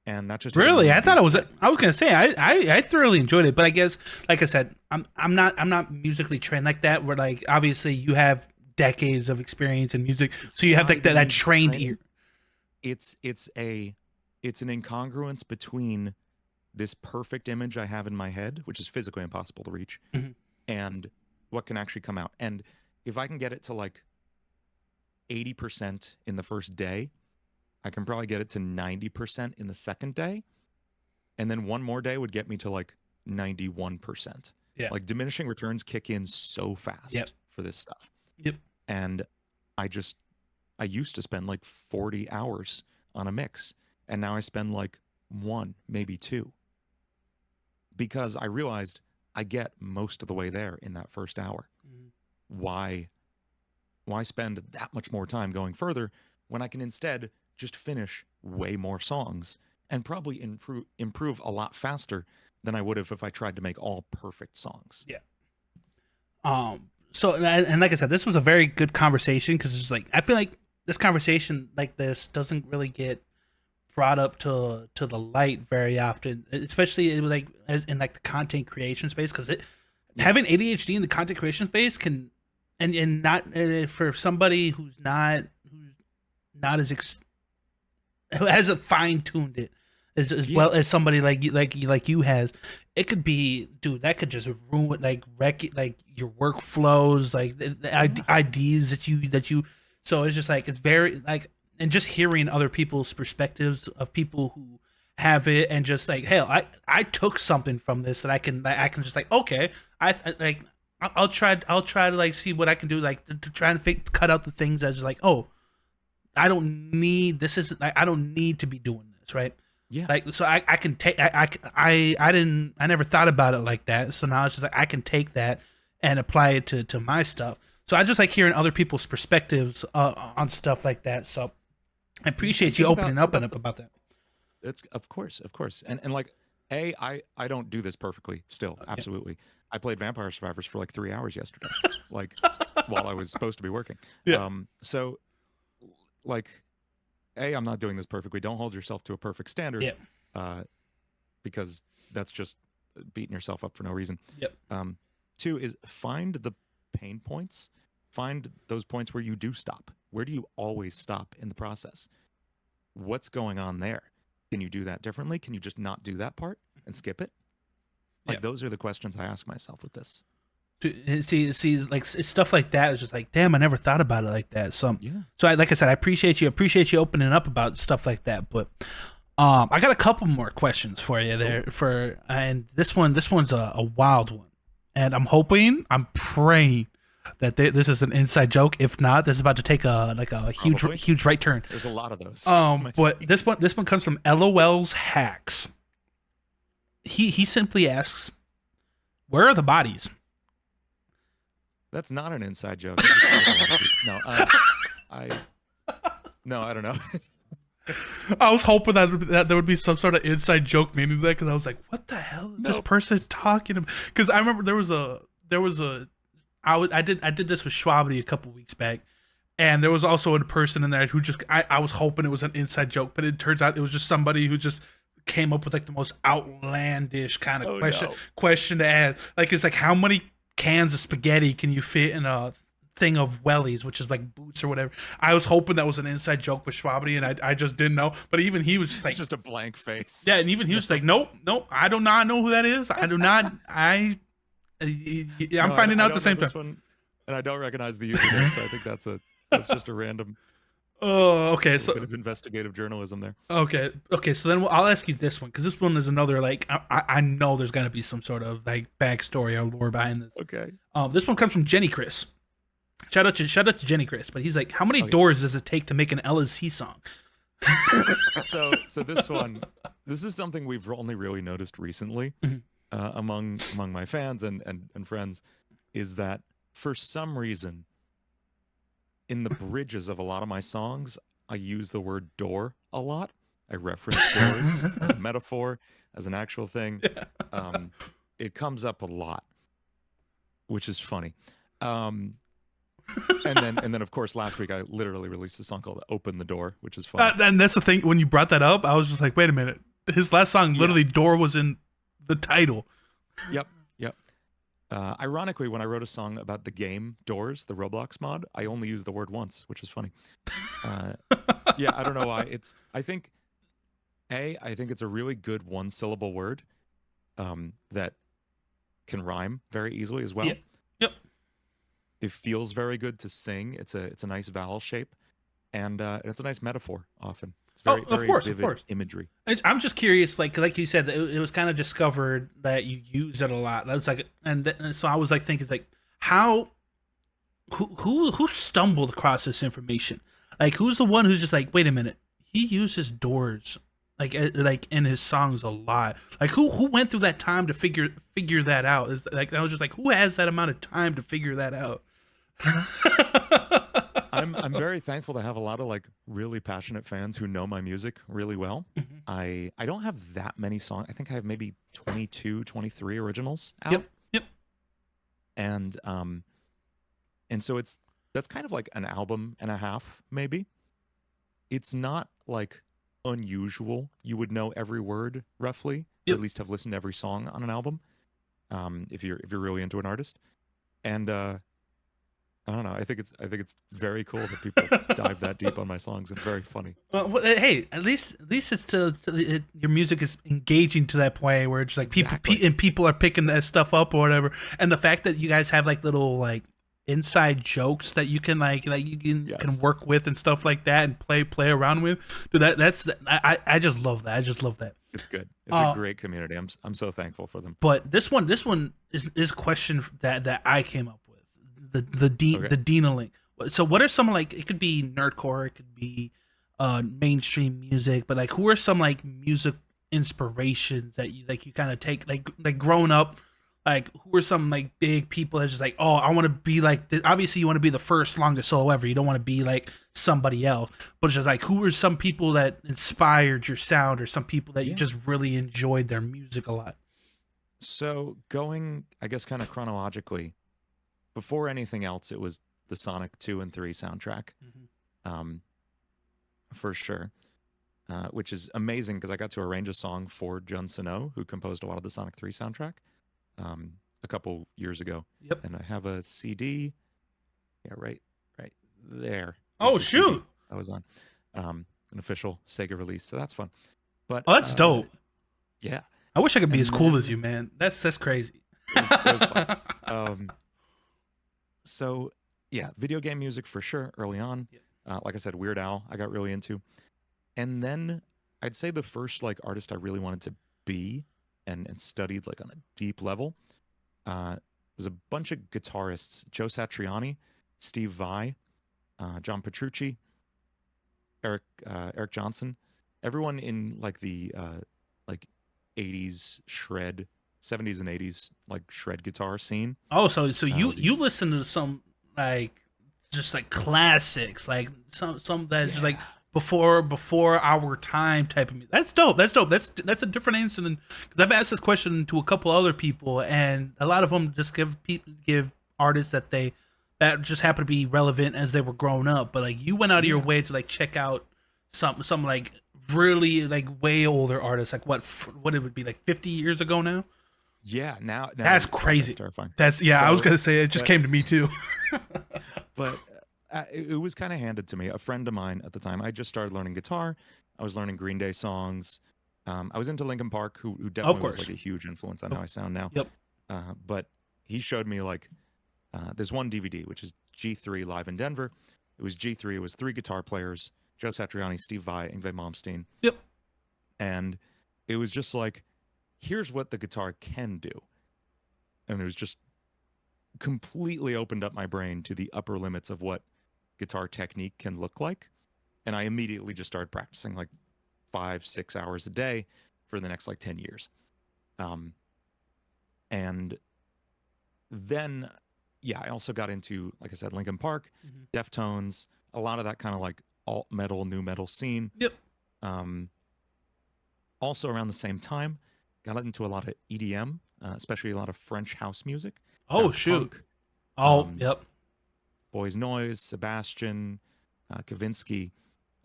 and that just hit a Really, million I thought views it was. today. I was gonna say I thoroughly enjoyed it, but I guess, like I said, I'm not musically trained like that. Where like obviously you have decades of experience in music, It's so you have not like even that trained ear. trained. It's an incongruence between this perfect image I have in my head, which is physically impossible to reach, Mhm. and what can actually come out. And if I can get it to like 80% in the first day, I can probably get it to 90% in the second day. And then one more day would get me to like 91%. Yeah. Like diminishing returns kick in so Yep. fast for this stuff. Yep. And I just, I used to spend like 40 hours on a mix. And now I spend like one, maybe two, because I realized I get most of the way there in that first hour. Mhm. Why spend that much more time going further when I can instead just finish way more songs and probably improve a lot faster than I would have if I tried to make all perfect songs. Yeah. So and like I said, this was a very good conversation because it's like I feel like this conversation like this doesn't really get brought up to the light very often, especially like as in like the content creation space, because it Yeah. having ADHD in the content creation space can and not for somebody who's not who hasn't fine tuned it as Yeah. well as somebody like you has, it could be, dude, that could just ruin like wreck it, like your workflows, like the Yeah. ideas that you. So it's just like it's very like, and just hearing other people's perspectives of people who have it, and just like, hell, I took something from this that I can just like, okay, like I'll try to like see what I can do, like to try and cut out the things that's just like, oh, I don't need this, is like, I don't need to be doing this, right? Yeah. Like, so I can take I never thought about it like that. So now it's just like I can take that and apply it to my stuff. So I just like hearing other people's perspectives on stuff like that. So I appreciate you Think opening think up and about up about that. it's of course, and like I don't do this perfectly still, Yeah. absolutely. I played Vampire Survivors for like 3 hours yesterday, like while I was supposed to be working. Yeah. So like I'm not doing this perfectly. Don't hold yourself to a perfect standard, Yeah. uh, because that's just beating yourself up for no reason. Yep. Two is find the pain points. Find those points where you do stop. Where do you always stop in the process? What's going on there? Can you do that differently? Can you just not do that part and skip it? Like, Yeah. those are the questions I ask myself with this. See, like it's stuff like that. It's just like, damn, I never thought about it like that. Yeah. So like I said, I appreciate you opening up about stuff like that. But I got a couple more questions for you there. And this one's a wild one, and I'm praying that this is an inside joke. If not, this is about to take a Probably. huge right turn. There's a lot of those. But this one comes from LOL's Hacks. He simply asks, "Where are the bodies?" That's not an inside joke. No, I don't know. I was hoping that there would be some sort of inside joke made me that, because I was like, "What the hell is this person talking about?" Because I remember I did this with Schwabity a couple weeks back, and there was also a person in there who just I was hoping it was an inside joke, but it turns out it was just somebody who just came up with like the most outlandish kind of question to ask. Like, it's like, how many cans of spaghetti can you fit in a thing of wellies, which is like boots or whatever. I was hoping that was an inside joke with Schwabity, and I just didn't know. But even he was just like, just a blank face. Yeah, and even he was like, nope, I do not know who that is. I do not. I'm finding out the same thing. And I don't recognize the username, so I think that's just a random. Oh, okay. So bit of investigative journalism there. Okay. So then I'll ask you this one, because this one is another, like, I know there's gonna be some sort of like backstory or lore behind this. Okay. This one comes from Jenny Chris. Shout out to Jenny Chris. But he's like, how many doors does it take to make an LSC song? So this is something we've only really noticed recently, among my fans and friends, is that for some reason, in the bridges of a lot of my songs, I use the word door a lot. I reference doors as a metaphor, as an actual thing. It comes up a lot, which is funny. And then of course last week I literally released a song called "Open the Door," which is funny. And that's the thing. When you brought that up, I was just like, wait a minute. His last song, literally, "Door" was in the title. Yep. Ironically, when I wrote a song about the game Doors, the Roblox mod, I only used the word once, which is funny. Yeah, I don't know why. I think it's a really good one-syllable word that can rhyme very easily as well. Yep. It feels very good to sing. It's a nice vowel shape, and it's a nice metaphor often. It's very vivid imagery. I'm just curious, like you said, it was kind of discovered that you use it a lot. That was like, and so I was like thinking, like, who stumbled across this information? Like, who's the one who's just like, wait a minute, he uses doors like in his songs a lot. Like, who went through that time to figure that out? Is like, I was just like, who has that amount of time to figure that out? I'm very thankful to have a lot of like really passionate fans who know my music really well. I don't have that many songs. I think I have maybe 22, 23 originals out. Yep. And so that's kind of like an album and a half, maybe. It's not like unusual. You would know every word roughly, or at least have listened to every song on an album, if you're really into an artist. And I don't know. I think it's very cool that people dive that deep on my songs, and very funny. Well, hey, at least it's your music is engaging to that point where it's like people are picking that stuff up or whatever. And the fact that you guys have like little like inside jokes that you can can work with and stuff like that, and play around with. Dude, I just love that. It's good. It's a great community. I'm so thankful for them. But this one is a question that I came up with. The Dina-ling. So what are some, like, it could be nerdcore, it could be mainstream music, but like, who are some like music inspirations that you kind of take, like growing up, Like, who are some like big people that's just like, oh, I want to be like this. Obviously, you want to be the first longest solo ever. You don't want to be like somebody else. But it's just like, who are some people that inspired your sound, or some people that you Yeah. just really enjoyed their music a lot? So going, I guess, kind of chronologically, before anything else, it was the Sonic 2 and 3 soundtrack, Mm-hmm. um, for sure. Which is amazing because I got to arrange a song for Jun Sano, who composed a lot of the Sonic 3 soundtrack, a couple years ago. Yep. And I have a CD. Yeah, right there is Oh the CD shoot. I was on. An official Sega release. So that's fun. But Oh, that's dope. yeah. I wish I could be as And cool as then you, man. That's crazy. it was fun. Um, so yeah, video game music for sure early on. Yeah. Like I said, Weird Al, I got really into. And then I'd say the first like artist I really wanted to be and studied like on a deep level was a bunch of guitarists: Joe Satriani, Steve Vai, John Petrucci, Eric Johnson, everyone in like the like 80s shred, 70s and 80s like shred guitar scene. Oh, so you Was you listen to some like just like classics, like some that's just like yeah, before our time type of music. That's dope. That's dope. That's a different answer than, because I've asked this question to a couple other people, and a lot of them just give artists that just happen to be relevant as they were growing up. But like, you went out of your yeah, way to like check out some like really like way older artists, like what it would be like 50 years ago now. yeah. Now, That's God, that's crazy. terrifying. That's, yeah. I was So, gonna say it just but came to me too. but it was kind of handed to me. A friend of mine at the time, I just started learning guitar. I was learning Green Day songs. I was into Linkin Park, who Of definitely was like course. a huge influence on how Of, I sound now. yep. But he showed me like there's one DVD which is G3 Live in Denver. It was G3. It was three guitar players: Joe Satriani, Steve Vai, Yngwie Malmsteen, Yep. and it was just like, here's what the guitar can do, and it was just completely opened up my brain to the upper limits of what guitar technique can look like. And I immediately just started practicing like 5-6 hours a day for the next like 10 years. Um, and then, yeah, I also got into, like I said, Linkin Park, Mm-hmm. Deftones, a lot of that kind of like alt metal, new metal scene. Yep. Um, Also around the same time, got into a lot of EDM, especially a lot of French house music, Oh Daft shoot. Punk, Oh um, yep. Boys Noise, Sebastian, Kavinsky,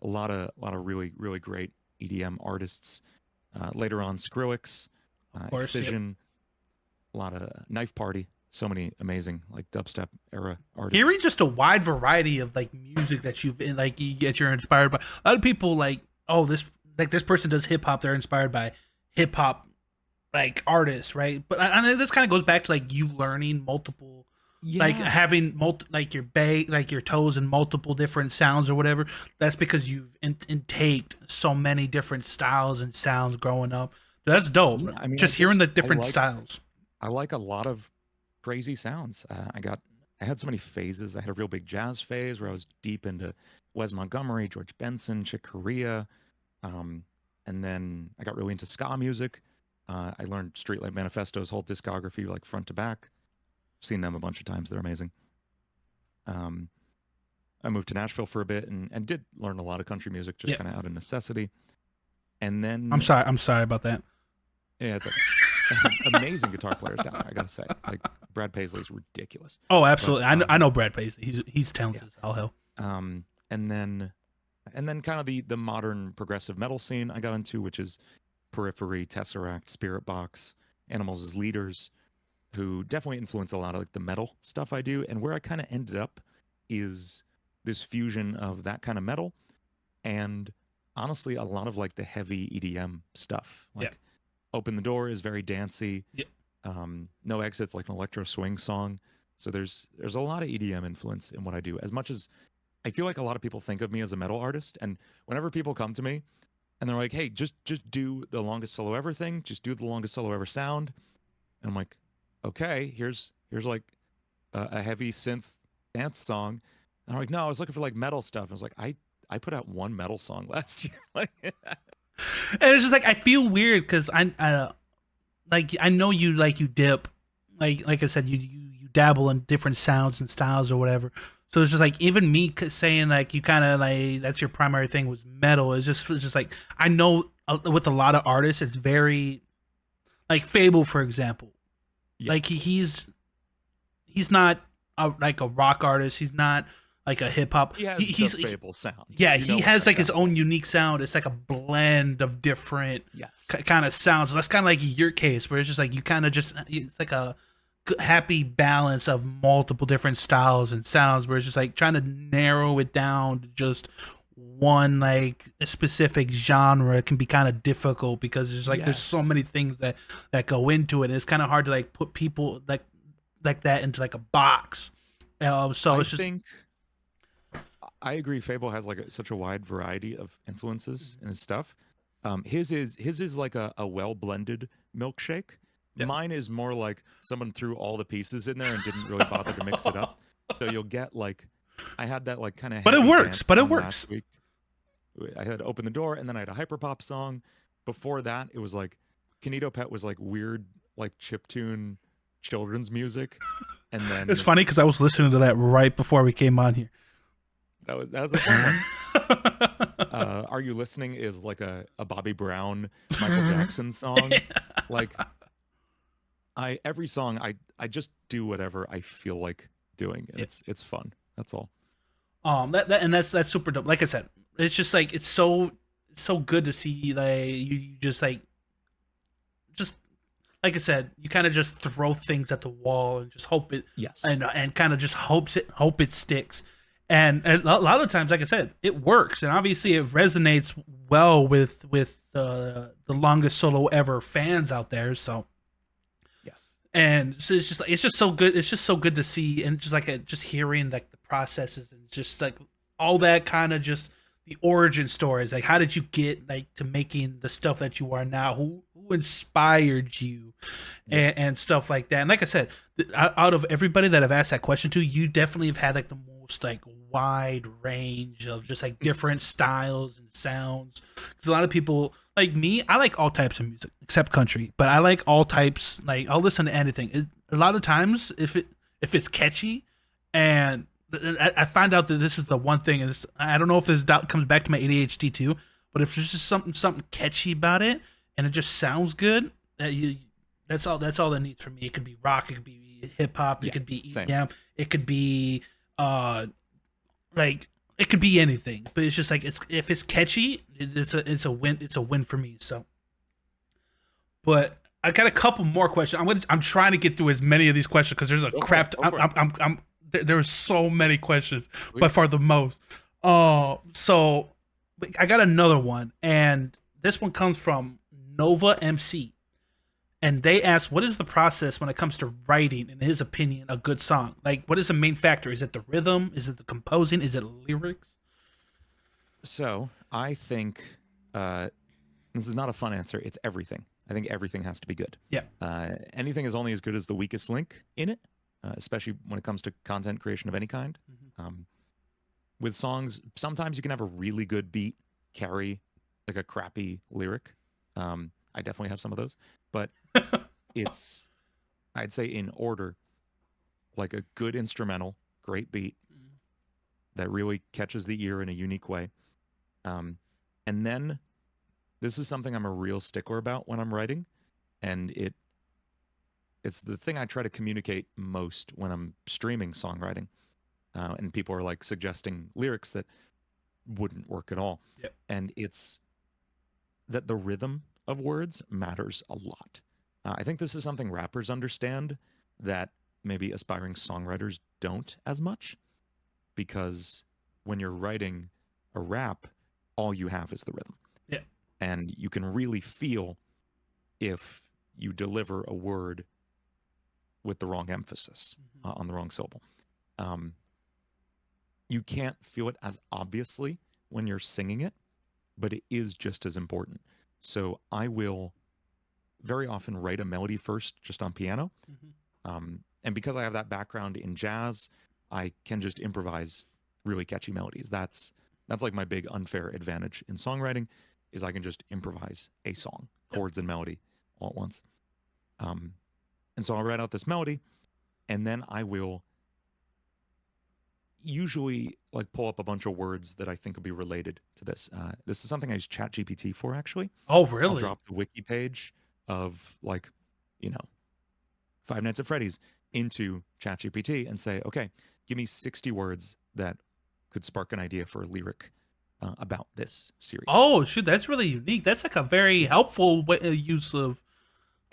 a lot of really really great EDM artists. Later on, Skrillex, Of course. Yep. Excision, a lot of Knife Party. So many amazing like dubstep era Hearing artists. just a wide variety of like music that you're inspired by. A lot of people like, oh, this person does hip hop. They're inspired by hip hop like artists, right? But I know this kind of goes back to like you learning multiple, like Yeah, having like like your toes in multiple different sounds or whatever. That's because you've intaked so many different styles and sounds growing up. That's dope. yeah. I mean, Just hearing the I different like styles. I like a lot of crazy sounds. I had so many phases. I had a real big jazz phase where I was deep into Wes Montgomery, George Benson, Chick Corea, um, and then I got really into ska music. I learned Streetlight Manifesto's whole discography, like front to back. Seen them a bunch of times. They're amazing. Um, I moved to Nashville for a bit and did learn a lot of country music just Yeah. kind of out of necessity. And I'm then, sorry. I'm sorry about that. yeah, it's like amazing guitar players down there, I gotta say. Like Brad Paisley's ridiculous. Oh, But absolutely. I know Brad Paisley. He's yeah. talented as all hell. Um, and then kind of the modern progressive metal scene I got into, which is Periphery, Tesseract, Spirit Box, Animals as Leaders, who definitely influence a lot of like the metal stuff I do. And where I kind of ended up is this fusion of that kind of metal and honestly a lot of like the heavy EDM stuff. Yeah. Like Open the Door is very dancey. Yeah. No Exit's like an electro swing song. So there's a lot of EDM influence in what I do. As much as I feel like a lot of people think of me as a metal artist, and whenever people come to me and they're like, "Hey, just do the longest solo ever thing. Just do the longest solo ever sound," and I'm like, "Okay, here's like a heavy synth dance song." And I'm like, "No, I was looking for like metal stuff." I was like, I put out one metal song last year." Like, And it's just like I feel weird because I like I know you, like you dip like I said, you dabble in different sounds and styles or whatever. So it's just like even me saying like you kind of like that's your primary thing was metal. It's just like I know with a lot of artists, it's very like Fable for example. Yeah. Like he's not like a rock artist. He's not like a hip hop. He has the Fable sound. Yeah, You know he what has that like his sounds own like. unique sound. It's like a blend of different Yes. kind of sounds. So that's kind of like your case, where it's just like you kind of just it's like a happy balance of multiple different styles and sounds. Where it's just like trying to narrow it down to just one like a specific genre can be kind of difficult because there's so many Yes. things that go into it. And it's kind of hard to like put people like that into like a box. So I it's just think I agree. Fable has like such a wide variety of influences in his stuff. His is like a well blended milkshake. yeah. Mine is more like someone threw all the pieces in there and didn't really bother to mix it up. So you'll get like I had that like kind of But it heavy works. dance But it song works. last week. I had Open the Door, and then I had a hyperpop song. Before that, it was like Kinito Pet was like weird, like chiptune children's music, and It's then funny because I was listening to that right before we came on here. that was a fun one. Are You Listening is like a Bobby Brown, Michael Jackson song. Like every song I just do whatever I feel like doing, and Yeah. it's fun. That's all. That and that's super dope. Like I said, it's just like it's so good to see like you just like I said, you kind of just throw things at the wall and just hope it Yes. and kind of just hope it sticks. And a lot of times, like I said, it works, and obviously it resonates well with the longest solo ever fans out there. So Yes. and so it's just like it's just so good. It's just so good to see, and just like just hearing like the processes and just like all that kind of just the origin stories. Like, how did you get like to making the stuff that you are now? Who inspired you, Yeah. and stuff like that. And like I said, out of everybody that I've asked that question to, you definitely have had like the most like wide range of just like different styles and sounds. Because a lot of people like me, I like all types of music except country, but I like all types. Like I'll listen to anything. A lot of times, if it's catchy, and I find out that this is the one thing, and I don't know if this doubt comes back to my ADHD too, but if there's just something catchy about it, and it just sounds good, that's all that needs for me. It could be rock, it could be hip hop, it Yeah. could be Same. EDM, it could be uh like it could be anything, but it's just like if it's catchy, it's a win for me. So, but I got a couple more questions. I'm trying to get through as many of these questions because there's a Go for crap. it, go for it. There's so many questions, by Please. far the most. So I got another one, and this one comes from Nova MC. And they asked, what is the process when it comes to writing, in his opinion, a good song? Like, what is the main factor? Is it the rhythm? Is it the composing? Is it lyrics? So I think this is not a fun answer. It's everything. I think everything has to be good. Yeah. Anything is only as good as the weakest link in it, especially when it comes to content creation of any kind. With songs, sometimes you can have a really good beat carry like a crappy lyric. I definitely have some of those, but it's, I'd say in order, like a good instrumental, great beat that really catches the ear in a unique way. And then this is something I'm a real stickler about when I'm writing, and it's the thing I try to communicate most when I'm streaming songwriting. And people are like suggesting lyrics that wouldn't work at all. Yep. And it's that the rhythm of words matters a lot. I think this is something rappers understand that maybe aspiring songwriters don't as much, because when you're writing a rap, all you have is the rhythm. Yeah. And you can really feel if you deliver a word with the wrong emphasis on the wrong syllable. You can't feel it as obviously when you're singing it, but it is just as important. So I will very often write a melody first just on piano. And because I have that background in jazz, I can just improvise really catchy melodies. That's like my big unfair advantage in songwriting, is I can just improvise a song, chords and melody all at once. And so I'll write out this melody, and then I will usually like pull up a bunch of words that I think will be related to this. This is something I use ChatGPT for, actually. Oh, I'll really? drop the wiki page of like, Five Nights at Freddy's into ChatGPT and say, okay, give me 60 words that could spark an idea for a lyric about this series. Oh, shoot, that's really unique. That's like a very helpful use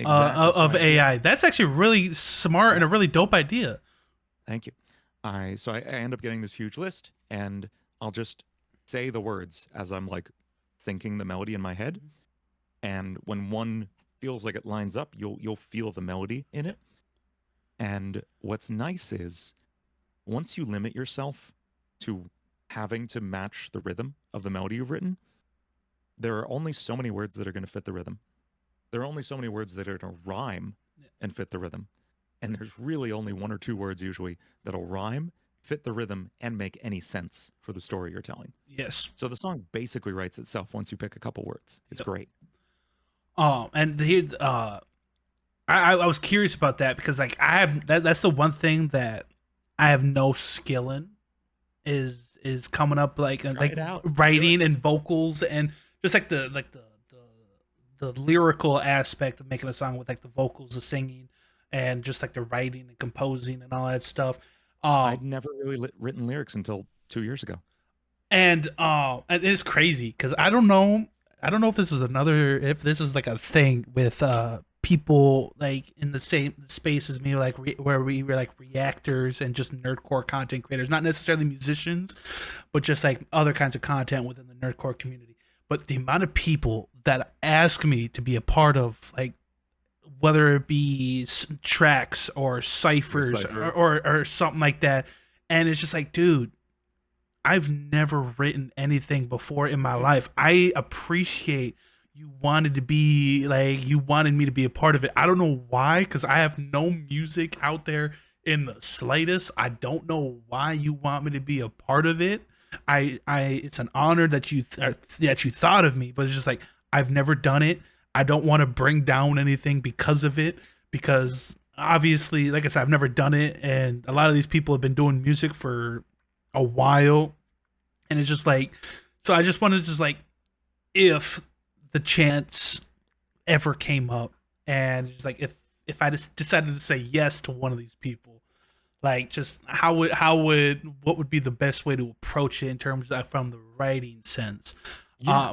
Exactly. So of AI. That's actually really smart and a really dope idea. thank you. I end up getting this huge list, and I'll just say the words as I'm like thinking the melody in my head. And when one feels like it lines up, you'll feel the melody in it. And what's nice is once you limit yourself to having to match the rhythm of the melody you've written, there are only so many words that are going to fit the rhythm. There are only so many words that are going to rhyme and fit the rhythm. And there's really only one or two words usually that'll rhyme, fit the rhythm, and make any sense for the story you're telling. Yes. So the song basically writes itself once you pick a couple words. It's great. And I was curious about that because like I have that's the one thing that I have no skill in is coming up like writing and vocals and just like the lyrical aspect of making a song with like the vocals, the singing, and just like the writing and composing and all that stuff. I'd never really written lyrics until 2 years ago. And it's crazy because I don't know if this is like a thing with people like in the same space as me, like where we were like reactors and just nerdcore content creators, not necessarily musicians, but just like other kinds of content within the nerdcore community. But the amount of people that ask me to be a part of like whether it be tracks or ciphers or something like that, and it's just like, dude, I've never written anything before in my life. I appreciate you wanted me to be a part of it. I don't know why, because I have no music out there in the slightest. I don't know why you want me to be a part of it. It's an honor that you thought of me, but it's just like I've never done it. I don't want to bring down anything because of it, because obviously, like I said, I've never done it, and a lot of these people have been doing music for a while, and it's just like, so I just wanted to just like, if the chance ever came up, and just like if I just decided to say yes to one of these people, like just what would be the best way to approach it in terms of from the writing sense,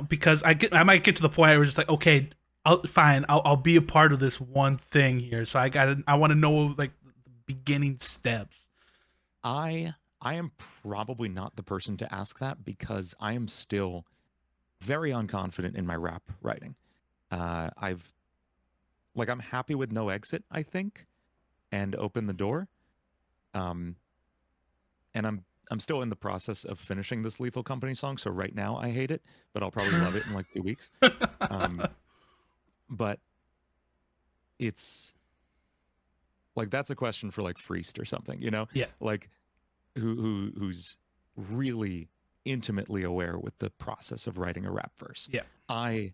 because I might get to the point where it's just like, okay, I'll be a part of this one thing here, so I want to know like the beginning steps. I am probably not the person to ask that because I am still very unconfident in my rap writing. I'm happy with no exit, I think, and open the door. And I'm still in the process of finishing this Lethal Company song, so right now I hate it, but I'll probably love it in like 2 weeks. But it's like that's a question for like Freest or something, Yeah. Like who's really intimately aware with the process of writing a rap verse. Yeah. I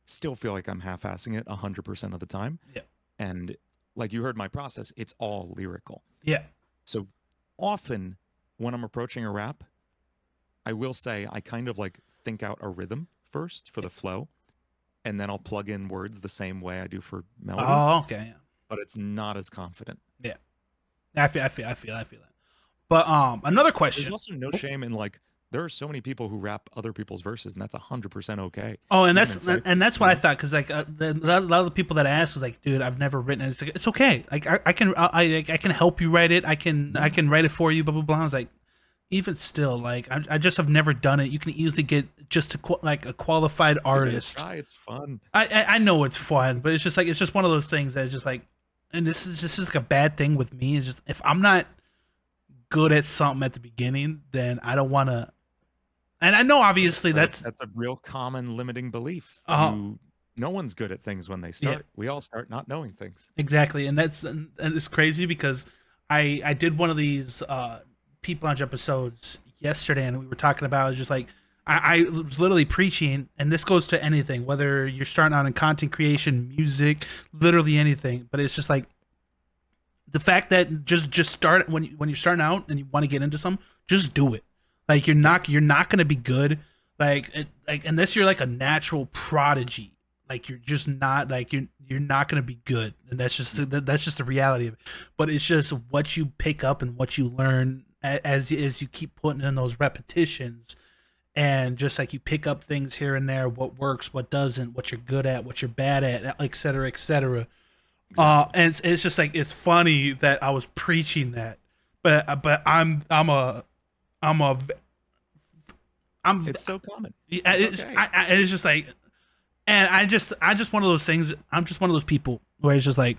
still feel like I'm half-assing it 100% of the time. Yeah. And like you heard my process, it's all lyrical. Yeah. So often when I'm approaching a rap, I will say I kind of like think out a rhythm first for the flow, and then I'll plug in words the same way I do for melodies. Oh, okay. Yeah. But it's not as confident. Yeah. I feel that. But another question. There's also no shame in like there are so many people who rap other people's verses, and that's 100% okay. Oh, and that's what I thought, because like a lot of the people that I asked was like, dude, I've never written it. It's like, it's okay. Like I can help you write it. I can write it for you. Blah blah blah. I was like, even still, like I just have never done it. You can easily get just like a qualified artist. It's fun. I know it's fun, but it's just one of those things that's just like, and this is like a bad thing with me. Is just if I'm not good at something at the beginning, then I don't want to. And I know obviously that's a real common limiting belief. No one's good at things when they start. Yeah. We all start not knowing things. Exactly, and it's crazy because I did one of these Peep Lounge episodes yesterday, and we were talking about just like I was literally preaching, and this goes to anything, whether you're starting out in content creation, music, literally anything. But it's just like The fact that just start when you're starting out and you want to get into something, just do it. Like you're not gonna be good. Like unless you're like a natural prodigy, like you're just not like you're not gonna be good, and that's just the reality of it. But it's just what you pick up and what you learn as you keep putting in those repetitions, and just like you pick up things here and there, what works, what doesn't, what you're good at, what you're bad at, et cetera, et cetera. And it's just like it's funny that I was preaching that, but I'm a I'm It's so common. it's Okay. it's just like, and I just one of those things. I'm just one of those people where it's just like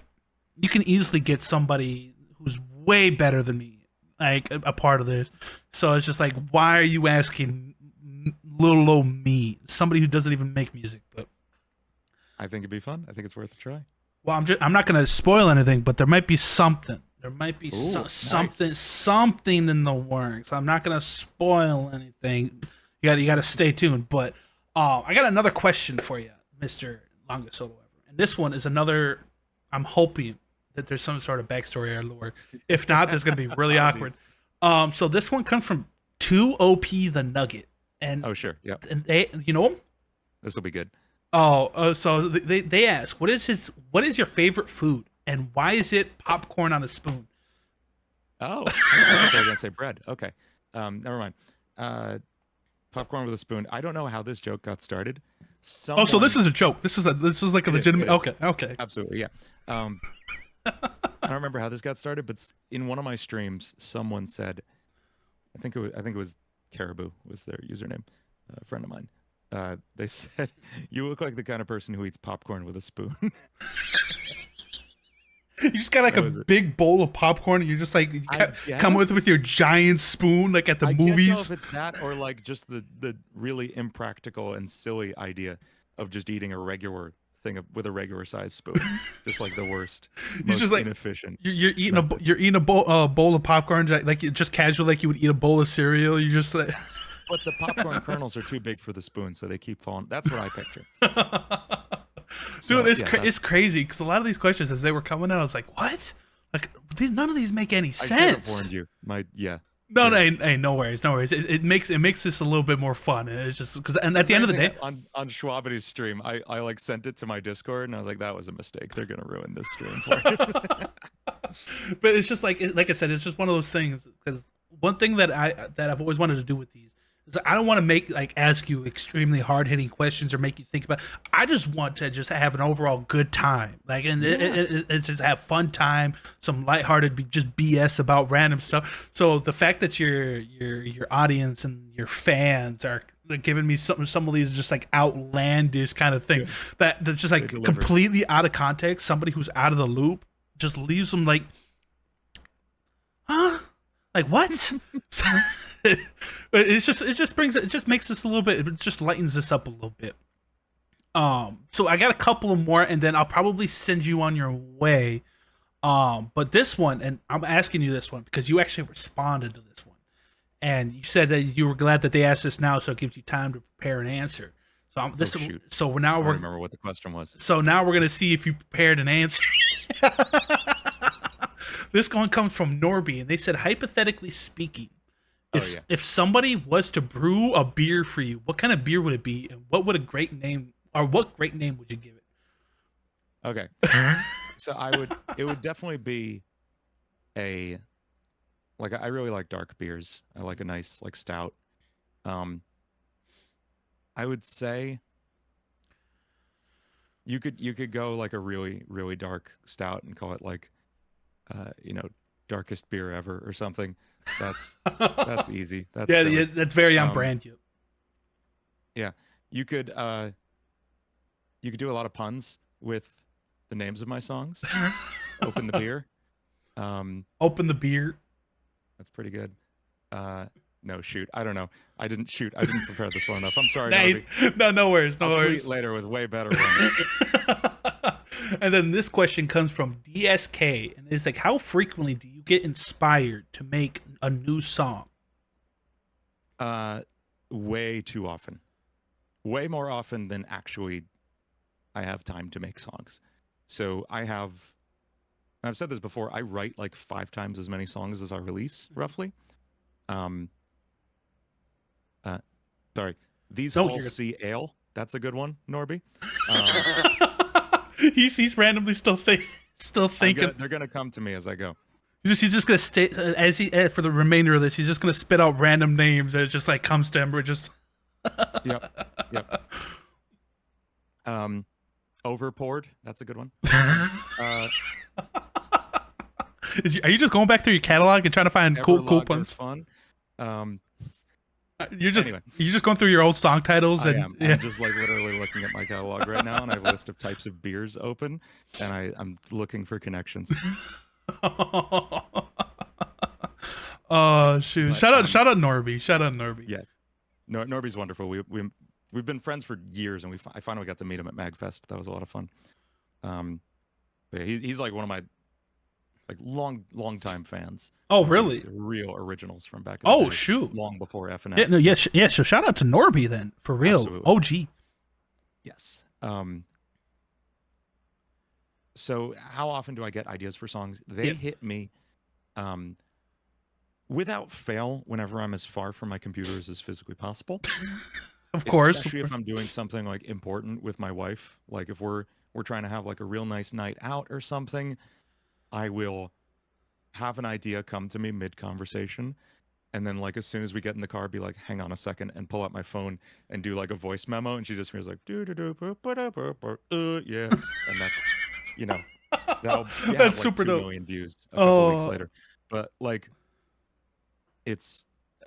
you can easily get somebody who's way better than me like a part of this. So it's just like, why are you asking little old me, somebody who doesn't even make music? But I think it'd be fun. I think it's worth a try. well, I'm not gonna spoil anything, but there might be something. There might be Ooh, something nice. something in the works. I'm not gonna spoil anything. You gotta stay tuned. But I got another question for you, Mister Longest Solo Ever. And this one is another. I'm hoping that there's some sort of backstory or lore. If not, there's gonna be really awkward. These- So this one comes from 2OP the Nugget, and Oh, sure. Yeah. and they, you know him? This will be good. So they ask, what is your favorite food, and why is it popcorn on a spoon? Oh, I thought they were going to say bread. Okay. Never mind. Popcorn with a spoon. I don't know how this joke got started. Oh, so this Someone, is a joke. This is like a it is, legitimate. it is. Okay. Absolutely. Yeah. I don't remember how this got started, but in one of my streams, someone said, I think it was Caribou was their username, a friend of mine. They said, "You look like the kind of person who eats popcorn with a spoon." You just got like That a was it. big bowl of popcorn, and you're just like I come with guess your giant spoon, like at the I can't tell movies. if it's that or like just the really impractical and silly idea of just eating a regular thing with a regular sized spoon, just like the worst, You're just most like inefficient you're eating method. you're eating a bowl of popcorn like just casual, like you would eat a bowl of cereal. You just like. But the popcorn kernels are too big for the spoon, so they keep falling. That's what I picture. Dude, So yeah, it's crazy because a lot of these questions as they were coming out, I was like, what? Like none of these make any I should have sense. warned you. Yeah. No, hey, no worries, no worries. It makes this a little bit more fun. And it's just because, and at the end of the day, on Schwabity's stream, I like sent it to my Discord and I was like, that was a mistake. They're gonna ruin this stream for you. but it's just like I said, it's just one of those things. Because one thing that I've always wanted to do with these is I don't want to ask you extremely hard hitting questions or make you think about. I just want to just have an overall good time, and it's just have fun time, some lighthearted just BS about random stuff. So the fact that your audience and your fans are giving me some of these just like outlandish kind of thing that's just like completely out of context. Somebody who's out of the loop just leaves them like, huh? Like what? It just makes this a little bit. It just lightens this up a little bit. So I got a couple of more, and then I'll probably send you on your way. But this one, and I'm asking you this one because you actually responded to this one, and you said that you were glad that they asked this now, so it gives you time to prepare an answer. So Shoot. so I don't remember what the question was. So now we're gonna see if you prepared an answer. This one comes from Norby, and they said, hypothetically speaking, if somebody was to brew a beer for you, what kind of beer would it be, and what great name would you give it? Okay. So it would definitely be I really like dark beers. I like a nice like stout. I would say you could go like a really, really dark stout and call it like darkest beer ever or something. That's easy. That's yeah, that's very on brand. You. Yeah, you could do a lot of puns with the names of my songs. Open the beer. Open the beer. That's pretty good. No, shoot. I don't know. I didn't prepare this well enough. I'm sorry. No worries. I'll tweet later with way better ones. And then this question comes from DSK, and it's like, how frequently do you get inspired to make a new song? Way too often. Way more often than actually I have time to make songs. So I have I've said this before, I write like 5 times as many songs as I release, roughly. Um, sorry. These halls see ale. That's a good one, Norby. He's randomly still thinking. They're gonna come to me as I go. He's just gonna stay for the remainder of this. He's just gonna spit out random names that just like comes to him. Or just. Yep. Overpoured. That's a good one. Are you just going back through your catalog and trying to find cool puns? Fun. You're just going through your old song titles. I am. Yeah. I'm just like literally looking at my catalog right now, and I have a list of types of beers open, and I'm looking for connections. Oh shoot! But, shout out Norby. Yes, Norby's wonderful. We've been friends for years, and I finally got to meet him at MagFest. That was a lot of fun. But he's like one of my like long time fans. Oh really? The real originals from back in the day, shoot! Long before FNF. Yeah, no, yes. So shout out to Norby then, for real. Absolutely. OG. Yes. So how often do I get ideas for songs? They hit me without fail whenever I'm as far from my computer as is physically possible. Of course. Especially if I'm doing something like important with my wife. Like if we're trying to have like a real nice night out or something, I will have an idea come to me mid-conversation. And then like as soon as we get in the car, be like, hang on a second, and pull out my phone and do like a voice memo. And she just hears like, yeah. And that's, you know, that'll have like super 2 dope. million views a couple weeks later. But like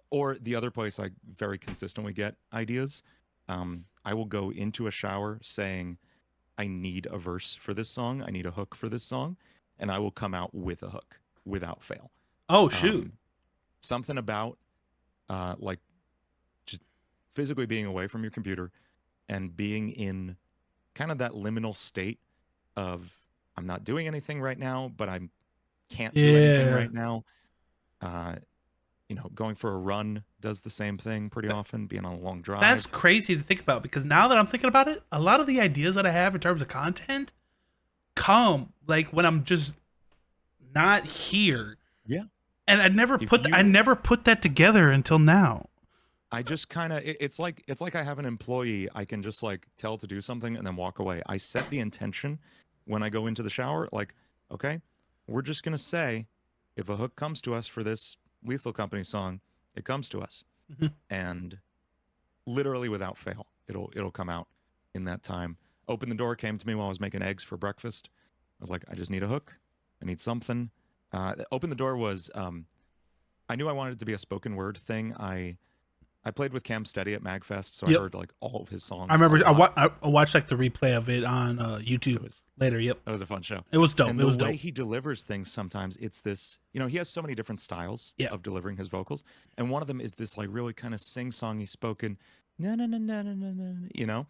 or the other place I very consistently get ideas, I will go into a shower saying, I need a verse for this song. I need a hook for this song. And I will come out with a hook without fail. Oh, shoot. Something about like just physically being away from your computer and being in kind of that liminal state of I'm not doing anything right now, but I can't do anything right now. You know, going for a run does the same thing pretty often, being on a long drive. That's crazy to think about, because now that I'm thinking about it, a lot of the ideas that I have in terms of content come like when I'm just not here. Yeah. And I never put that together until now. I just kind of it's like I have an employee I can just like tell to do something and then walk away. I set the intention when I go into the shower, like, okay, we're just going to say if a hook comes to us for this Lethal Company song, it comes to us. Mm-hmm. And literally without fail, it'll come out in that time. Open the Door came to me while I was making eggs for breakfast. I was like, I just need a hook. I need something. Open the Door was, I knew I wanted it to be a spoken word thing. I played with Cam Steady at MagFest, so I heard like all of his songs. I remember I watched like the replay of it on YouTube later. Yep, that was a fun show. It was dope. And it was the dope. way he delivers things sometimes, it's this. You know, he has so many different styles of delivering his vocals, and one of them is this like really kind of sing-songy spoken, na na na na na na, you know,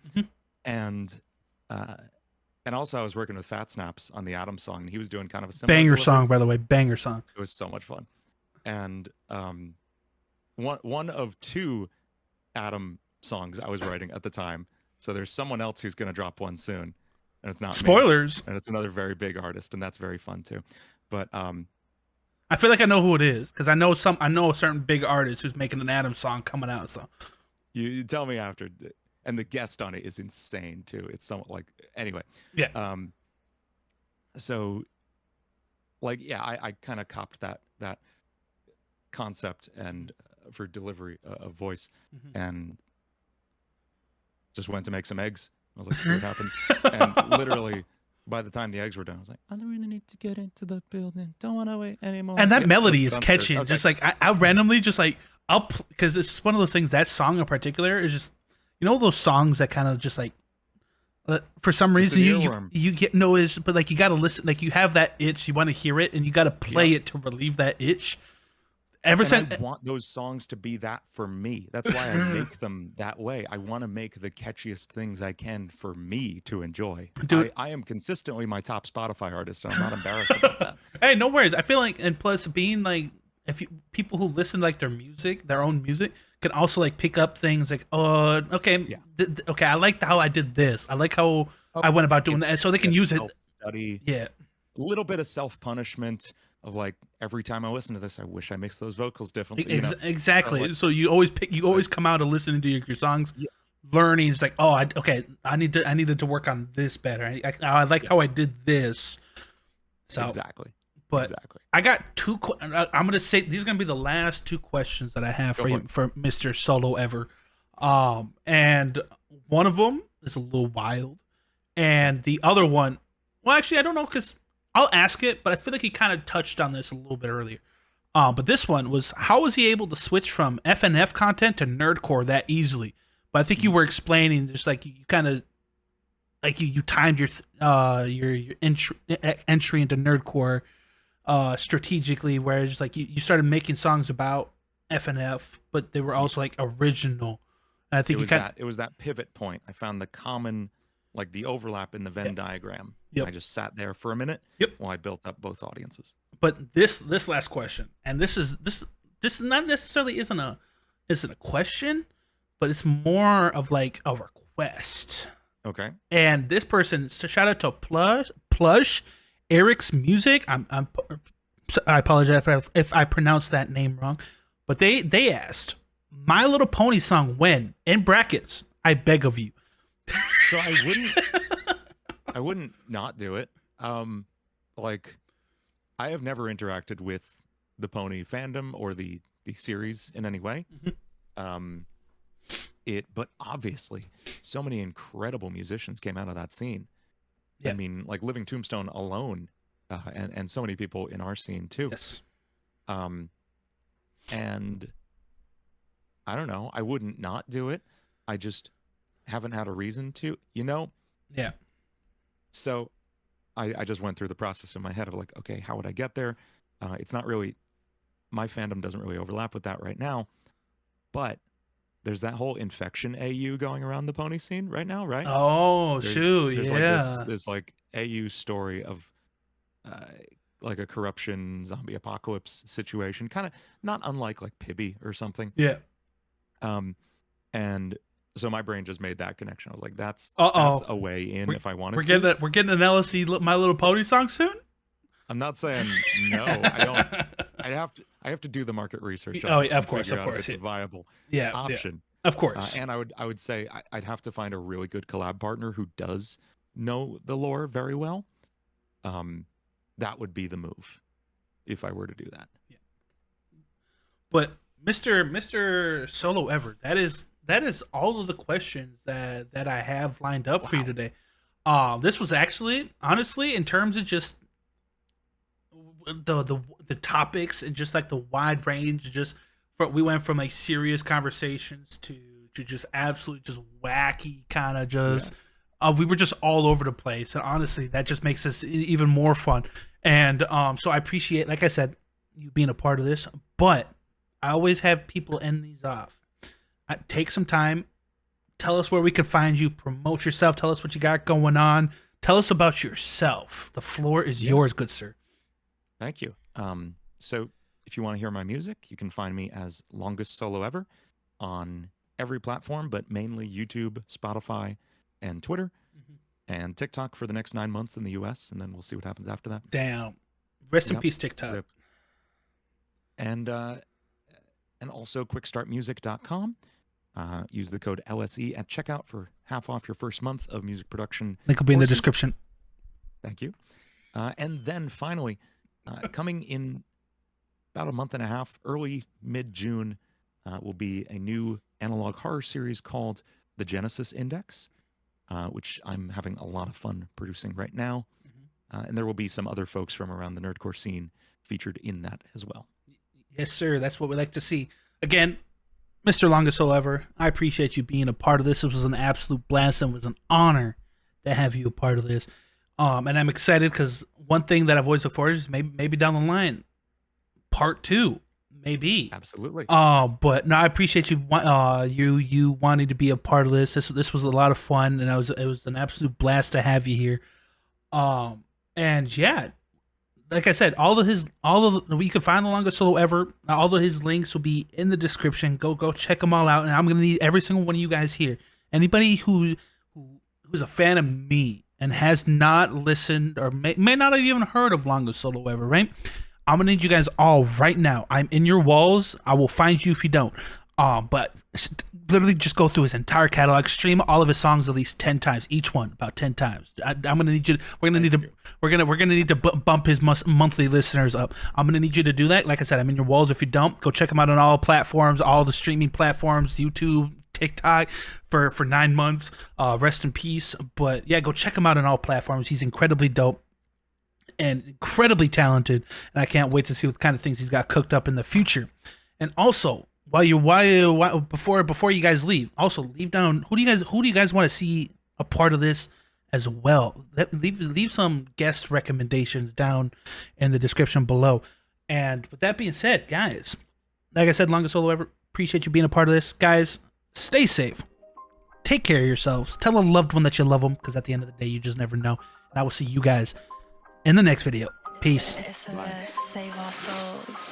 and also I was working with Fat Snaps on the Adam song, and he was doing kind of a similar banger delivery. Song, by the way, banger song. It was so much fun, and one of 2 Adam songs I was writing at the time. So there's someone else who's going to drop one soon, and it's not spoilers. Me, and it's another very big artist, and that's very fun too. But I feel like I know who it is because I know a certain big artist who's making an Adam song coming out. So you tell me after, and the guest on it is insane too. It's somewhat like anyway. Yeah. So like I kind of copped that concept and. For delivery of voice, and just went to make some eggs. I was like, see what happens. And literally, by the time the eggs were done, I was like, I don't really need to get into the building. Don't want to wait anymore. And that melody is catchy. Okay. Just like I randomly just like up because it's one of those things. That song in particular is just, you know, those songs that kind of just like for some reason you get noticed, but like you gotta listen. Like you have that itch, you want to hear it, and you gotta play it to relieve that itch. I want those songs to be that for me. That's why I make them that way. I want to make the catchiest things I can for me to enjoy. Dude, I am consistently my top Spotify artist, and I'm not embarrassed about that. Hey, no worries. I feel like, and plus being like, people who listen to like their own music, can also like pick up things like, okay, okay, I liked how I did this. I like how I went about doing that, and so they can use it. Study. Yeah. little bit of self-punishment of like every time I listen to this, I wish I mixed those vocals differently. You know? Exactly. Like, so you always come out of listening to your songs, yeah, learning. It's like, oh, I needed to work on this better. I like yeah, how I did this. So exactly. but Exactly. I got I'm gonna say these are gonna be the last two questions that I have Go for for you it. for Mr. Solo Ever. And one of them is a little wild, Okay. and the other one, well, actually, I don't know because I'll ask it, but I feel like he kind of touched on this a little bit earlier. But this one was, how was he able to switch from FNF content to nerdcore that easily? But I think you Mhm. were explaining just like you kind of like you timed your entry into nerdcore strategically, whereas like you started making songs about FNF, but they were Yeah. also like original. And I think you kind of, It was that pivot point. I found the common, like the overlap in the Venn yep, diagram. yep, I just sat there for a minute yep. while I built up both audiences. But this last question, and this not necessarily isn't a question, but it's more of like a request. Okay. And this person, so shout out to Plush Eric's Music. I apologize if I pronounced that name wrong, but they asked My Little Pony song when, in brackets, I beg of you. So I wouldn't not do it. Like I have never interacted with the pony fandom or the series in any way. Mhm. Um, but obviously, so many incredible musicians came out of that scene. I Yeah. mean, like Living Tombstone alone, and so many people in our scene too. Yes. Um, and I don't know. I wouldn't not do it. I just haven't had a reason to, you know? Yeah. So I just went through the process in my head of like, okay, how would I get there? It's not really, my fandom doesn't really overlap with that right now. But there's that whole infection AU going around the pony scene right now, right? Oh shoot! There's like Yeah. this like AU story of uh, like a corruption zombie apocalypse situation, kind of not unlike like Pibby or something. Yeah. Um, and so my brain just made that connection. I was like, Uh that's oh. a way in We're, if I we're wanted to. getting an LSE My Little Pony song soon. I'm not saying no. I don't. I have to do the market research Oh, on it yeah, and of course, figure out if it's yeah. a viable Yeah, yeah, option. of course. And I would say I'd have to find a really good collab partner who does know the lore very well. That would be the move if I were to do that. Yeah. But Mr. Solo Ever, that is all of the questions that I have lined up for you Wow. today. This was actually honestly in terms of just the topics and just like the wide range, just we went from like serious conversations to just absolute just wacky kind of just we were just all over the place, and honestly that just makes this even more fun. And so I appreciate, like I said, you being a part of this, but I always have people end these off. Take some time, tell us where we can find you, promote yourself, tell us what you got going on, tell us about yourself. The floor is yours, good sir. Thank you. So if you want to hear my music, you can find me as LongestSoloEver on every platform, but mainly YouTube, Spotify, and Twitter, and TikTok for the next 9 months in the US, and then we'll see what happens after that. Damn. Rest in peace, TikTok. Rip. And also quickstartmusic.com. Use the code LSE at checkout for half off your first month of music production. Link will be in the description. Thank you. And then finally, coming in about a month and a half, early mid-June, will be a new analog horror series called The Genesis Index, which I'm having a lot of fun producing right now. And there will be some other folks from around the nerdcore scene featured in that as well. Yes, sir. That's what we like to see. Again, Mr. LongestSoloEver, I appreciate you being a part of this. It was an absolute blast and it was an honor to have you a part of this. And I'm excited because one thing that I've always looked forward to is maybe down the line, part 2, maybe. Absolutely. But no, I appreciate you you wanting to be a part of this. This was a lot of fun, and it was an absolute blast to have you here. And yeah, like I said, you can find the LongestSoloEver. All of his links will be in the description. Go check them all out. And I'm gonna need every single one of you guys here. Anybody who's a fan of me and has not listened or may not have even heard of LongestSoloEver, right? I'm gonna need you guys all right now. I'm in your walls. I will find you if you don't. But literally just go through his entire catalog, stream all of his songs at least 10 times, each one about 10 times. I'm gonna need you. We're gonna need to bump his monthly listeners up. I'm gonna need you to do that. Like I said, I'm in your walls. If you don't, go check him out on all platforms, all the streaming platforms, YouTube, TikTok, for 9 months. Rest in peace. But yeah, go check him out on all platforms. He's incredibly dope and incredibly talented, and I can't wait to see what kind of things he's got cooked up in the future. And also, before you guys leave, also leave down who do you guys want to see a part of this as well. Leave some guest recommendations down in the description below. And with that being said, guys, like I said, LongestSoloEver, appreciate you being a part of this. Guys, stay safe. Take care of yourselves. Tell a loved one that you love them, because at the end of the day, you just never know. And I will see you guys in the next video. Peace. SOS, save our souls.